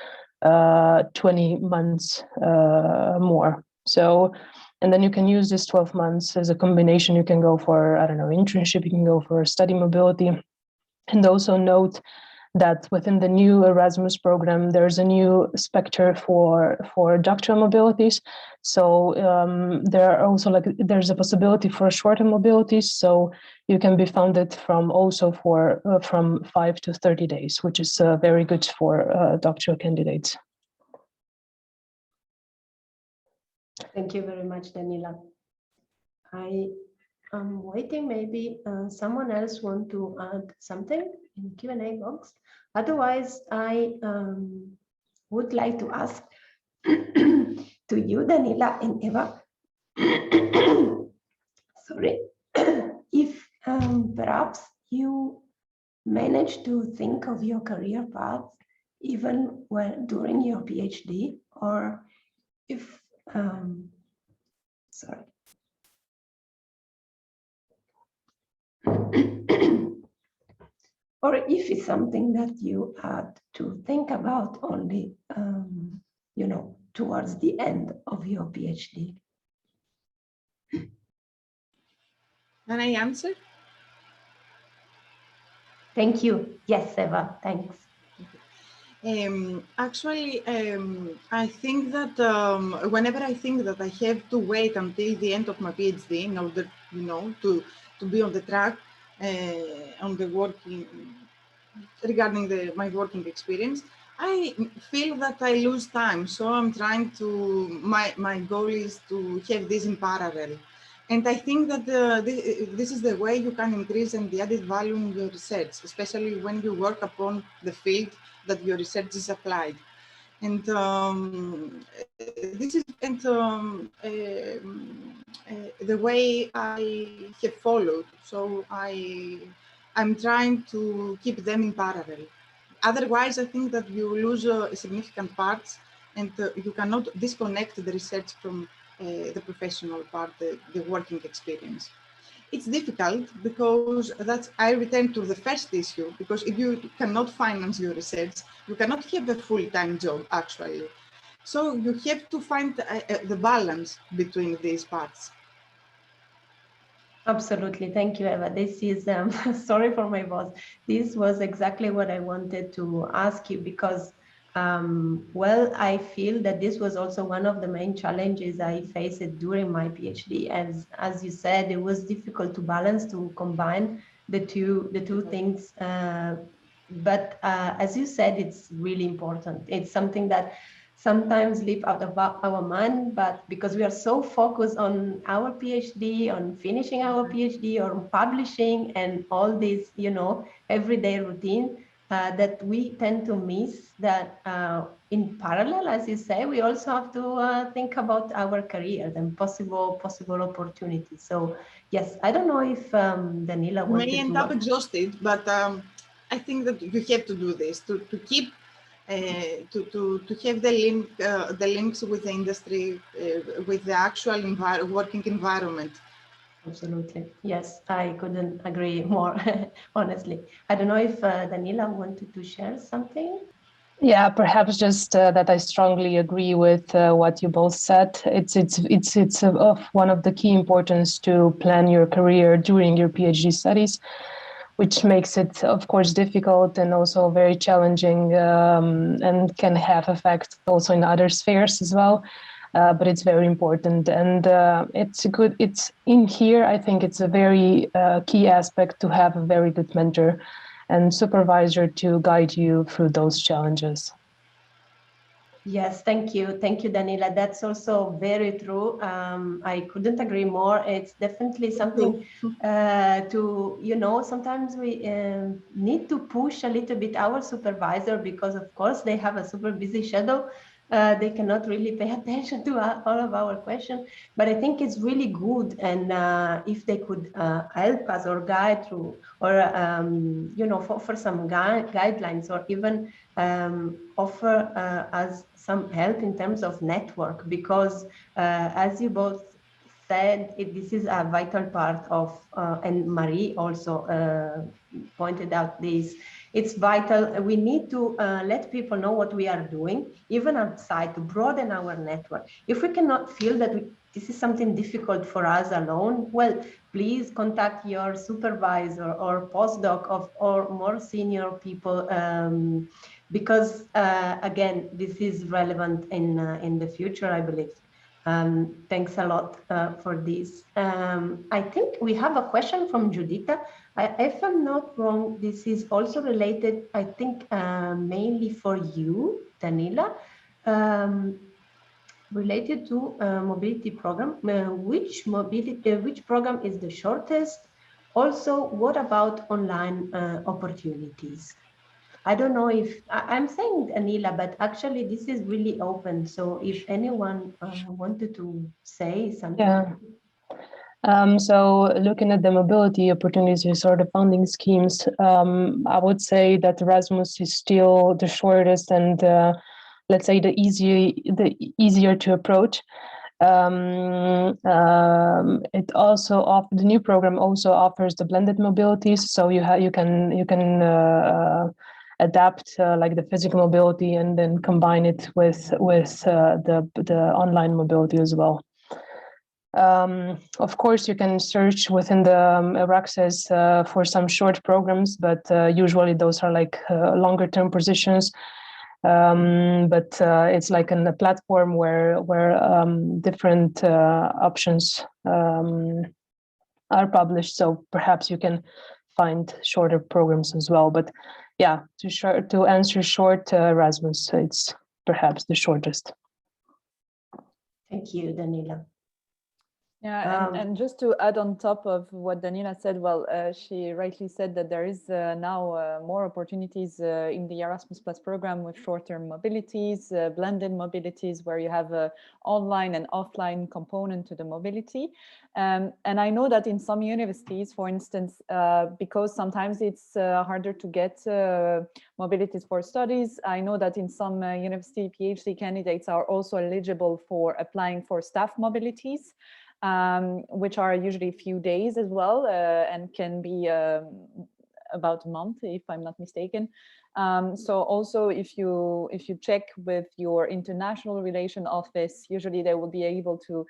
20 months more. So And then you can use this 12 months as a combination. You can go for, I don't know, internship, you can go for study mobility. And also note that within the new Erasmus program, there's a new specter for doctoral mobilities. So there are also there's a possibility for shorter mobilities. So you can be funded from 5 to 30 days, which is very good for doctoral candidates. Thank you very much, Daniela. I am waiting. Maybe someone else want to add something in Q&A box. Otherwise, I would like to ask to you, Daniela and Eva, sorry, if perhaps you managed to think of your career path even during your PhD, or if, sorry. Or if it's something that you had to think about only, you know, towards the end of your PhD. Can I answer? Thank you. Yes, Eva, thanks. Actually, I think that whenever I think that I have to wait until the end of my PhD in order, you know, to be on the track on the working, regarding my working experience, I feel that I lose time. So I'm trying to, my goal is to have this in parallel. And I think that this is the way you can increase and the added value in your research, especially when you work upon the field that your research is applied. And this is the way I have followed. So I'm trying to keep them in parallel. Otherwise, I think that you lose significant parts, and you cannot disconnect the research from the professional part, the working experience. It's difficult because I return to the first issue, because if you cannot finance your research, you cannot have a full-time job, actually. So you have to find the balance between these parts. Absolutely. Thank you, Eva. This is, sorry for my voice. This was exactly what I wanted to ask you, because, well, I feel that this was also one of the main challenges I faced during my PhD. As you said, it was difficult to balance, to combine the two things. But as you said, it's really important. It's something that sometimes slip out of our mind, but because we are so focused on our PhD, on finishing our PhD, or publishing, and all this, you know, everyday routine, that we tend to miss that in parallel, as you say, we also have to think about our careers and possible opportunities. So yes, I don't know if Daniela wanted to. You may end up exhausted, but I think that you have to do this to keep to have the links with the industry, with the actual working environment. Absolutely. Yes, I couldn't agree more, honestly. I don't know if Daniela wanted to share something. Yeah, perhaps just that I strongly agree with what you both said. It's of one of the key importance to plan your career during your PhD studies, which makes it, of course, difficult and also very challenging, and can have effects also in other spheres as well. But it's very important, and it's in here. I think it's a very key aspect to have a very good mentor and supervisor to guide you through those challenges. Yes, thank you, Daniela. That's also very true. I couldn't agree more. It's definitely something to, you know, sometimes we need to push a little bit our supervisor, because of course they have a super busy schedule. They cannot really pay attention to all of our questions, but I think it's really good. And if they could help us or guide through, or, you know, for some guidelines, or even offer us some help in terms of network, because as you both said, this is a vital part of, and Marie also pointed out this, It's vital. We need to let people know what we are doing, even outside, to broaden our network. If we cannot feel that this is something difficult for us alone, well, please contact your supervisor or postdoc or more senior people, because again, this is relevant in the future, I believe. Thanks a lot for this. I think we have a question from Judita. If I'm not wrong, this is also related, I think, mainly for you, Danila, related to mobility program. Which program is the shortest? Also, what about online opportunities? I don't know if I'm saying Anila, but actually this is really open. So if anyone wanted to say something. Yeah. So looking at the mobility opportunities or the funding schemes, I would say that Erasmus is still the shortest and let's say the easier to approach. It also the new program also offers the blended mobilities, so you can adapt like the physical mobility and then combine it with the online mobility as well. Of course, you can search within the Eraxes for some short programs, but usually those are like longer term positions. But it's like in a platform where different options are published. So perhaps you can find shorter programs as well. But yeah, to answer short, Erasmus, it's perhaps the shortest. Thank you, Danila. Yeah, and just to add on top of what Danila said, well, she rightly said that there is now more opportunities in the Erasmus Plus program with short-term mobilities, blended mobilities, where you have an online and offline component to the mobility. And I know that in some universities, for instance, because sometimes it's harder to get mobilities for studies, I know that in some university PhD candidates are also eligible for applying for staff mobilities. Which are usually a few days as well, and can be about a month, if I'm not mistaken. So also, if you check with your international relation office, usually they will be able to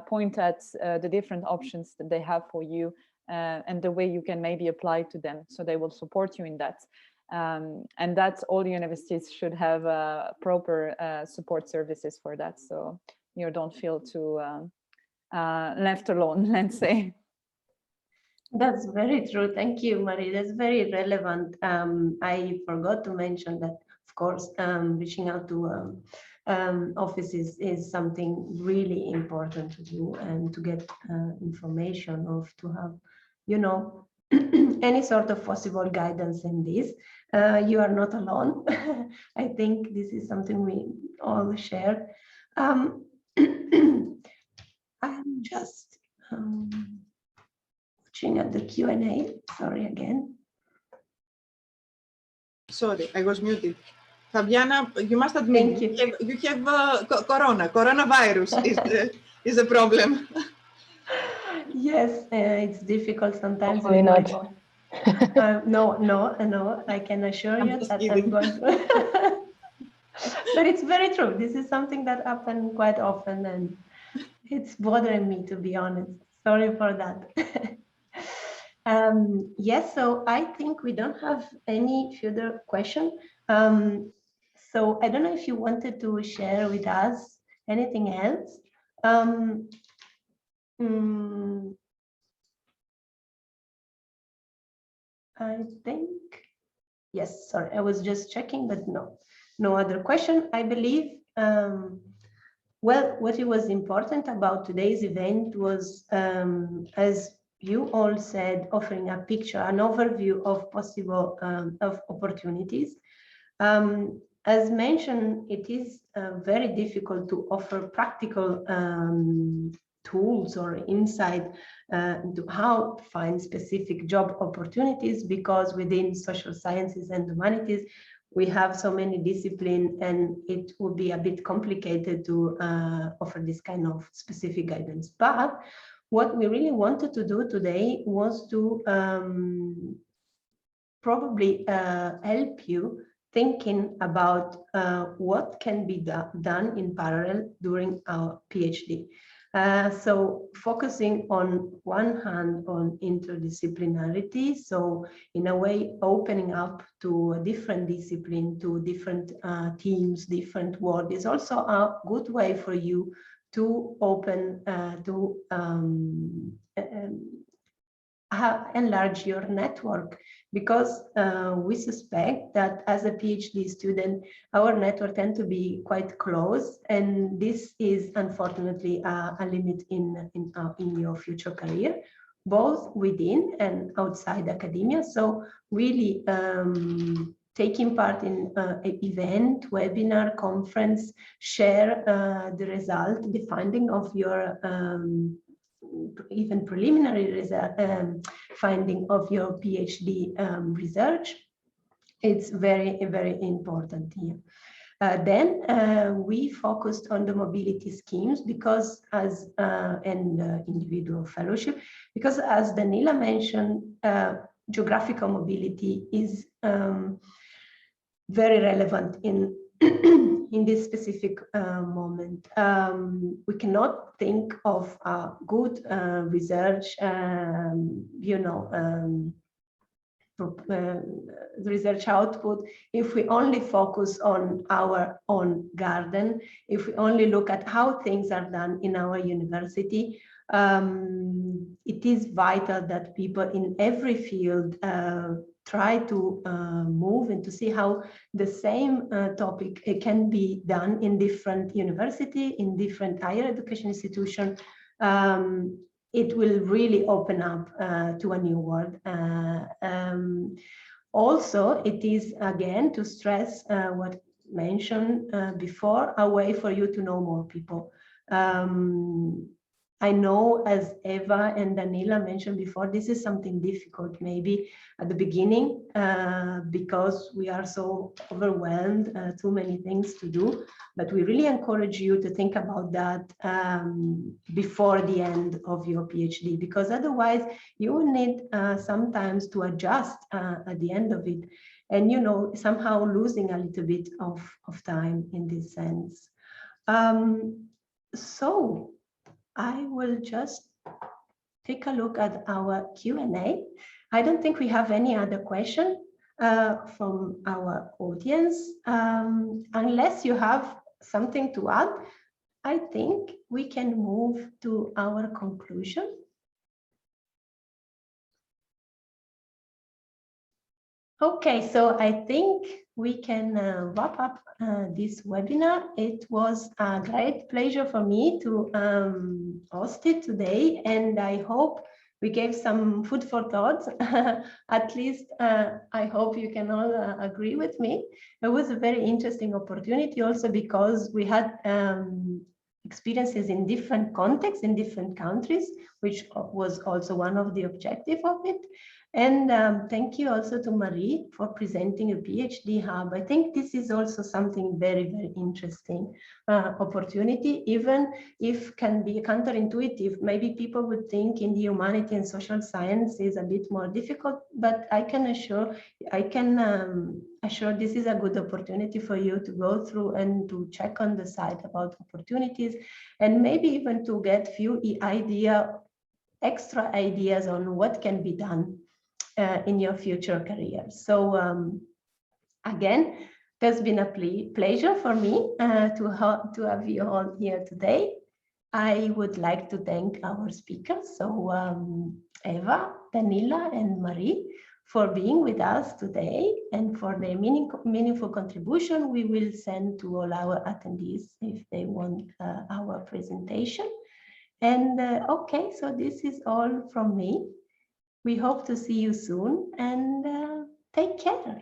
point at the different options that they have for you and the way you can maybe apply to them. So they will support you in that. And that all universities should have proper support services for that. So you don't feel too left alone, let's say. That's very true. Thank you, Marie. That's very relevant. I forgot to mention that, of course, reaching out to offices is something really important to do, and to get information, of to have, you know, any sort of possible guidance in this. You are not alone. I think this is something we all share. I'm just looking at the Q&A. Sorry again. Sorry, I was muted. Fabiana, you must admit, you have coronavirus is a problem. Yes, it's difficult sometimes. Hopefully not. No, I can assure you that I'm going to. But it's very true. This is something that happens quite often, and it's bothering me, to be honest. Sorry for that. Yes, so I think we don't have any further question. So I don't know if you wanted to share with us anything else. I think, yes, sorry, I was just checking, but no other question. I believe, well, what was important about today's event was, as you all said, offering a picture, an overview of possible of opportunities. As mentioned, it is very difficult to offer practical tools or insight into how to find specific job opportunities, because within social sciences and humanities, we have so many disciplines, and it would be a bit complicated to offer this kind of specific guidance. But what we really wanted to do today was to probably help you thinking about what can be done in parallel during our PhD. So focusing on one hand on interdisciplinarity, so in a way opening up to a different discipline, to different teams, different world is also a good way for you to open, enlarge your network, because we suspect that as a PhD student, our network tend to be quite close, and this is unfortunately a limit in your future career, both within and outside academia. So really taking part in an event, webinar, conference, share the result, the finding of your even preliminary result, finding of your PhD research. It's very, very important here. Then we focused on the mobility schemes because as and individual fellowship, because as Danila mentioned, geographical mobility is very relevant in in this specific moment. We cannot think of good research, research output if we only focus on our own garden, if we only look at how things are done in our university. It is vital that people in every field try to move and to see how the same topic can be done in different university, in different higher education institution. It will really open up to a new world. Also, it is again to stress what mentioned before, a way for you to know more people. I know, as Eva and Danila mentioned before, this is something difficult maybe at the beginning because we are so overwhelmed, too many things to do, but we really encourage you to think about that before the end of your PhD, because otherwise you will need sometimes to adjust at the end of it, and somehow losing a little bit of time in this sense. So I will just take a look at our Q&A. I don't think we have any other question from our audience. Unless you have something to add, I think we can move to our conclusion. Okay, so I think we can wrap up this webinar. It was a great pleasure for me to host it today, and I hope we gave some food for thought. At least I hope you can all agree with me. It was a very interesting opportunity also because we had experiences in different contexts, in different countries, which was also one of the objectives of it. And thank you also to Marie for presenting a PhD Hub. I think this is also something very, very interesting opportunity, even if can be counterintuitive. Maybe people would think in the humanity and social science is a bit more difficult, but I can assure this is a good opportunity for you to go through and to check on the site about opportunities, and maybe even to get few extra ideas on what can be done in your future career. So again, there's been a pleasure for me to have you all here today. I would like to thank our speakers, so Eva, Danila, and Marie, for being with us today and for their meaningful contribution. We will send to all our attendees if they want our presentation. And okay, so this is all from me. We hope to see you soon, and take care.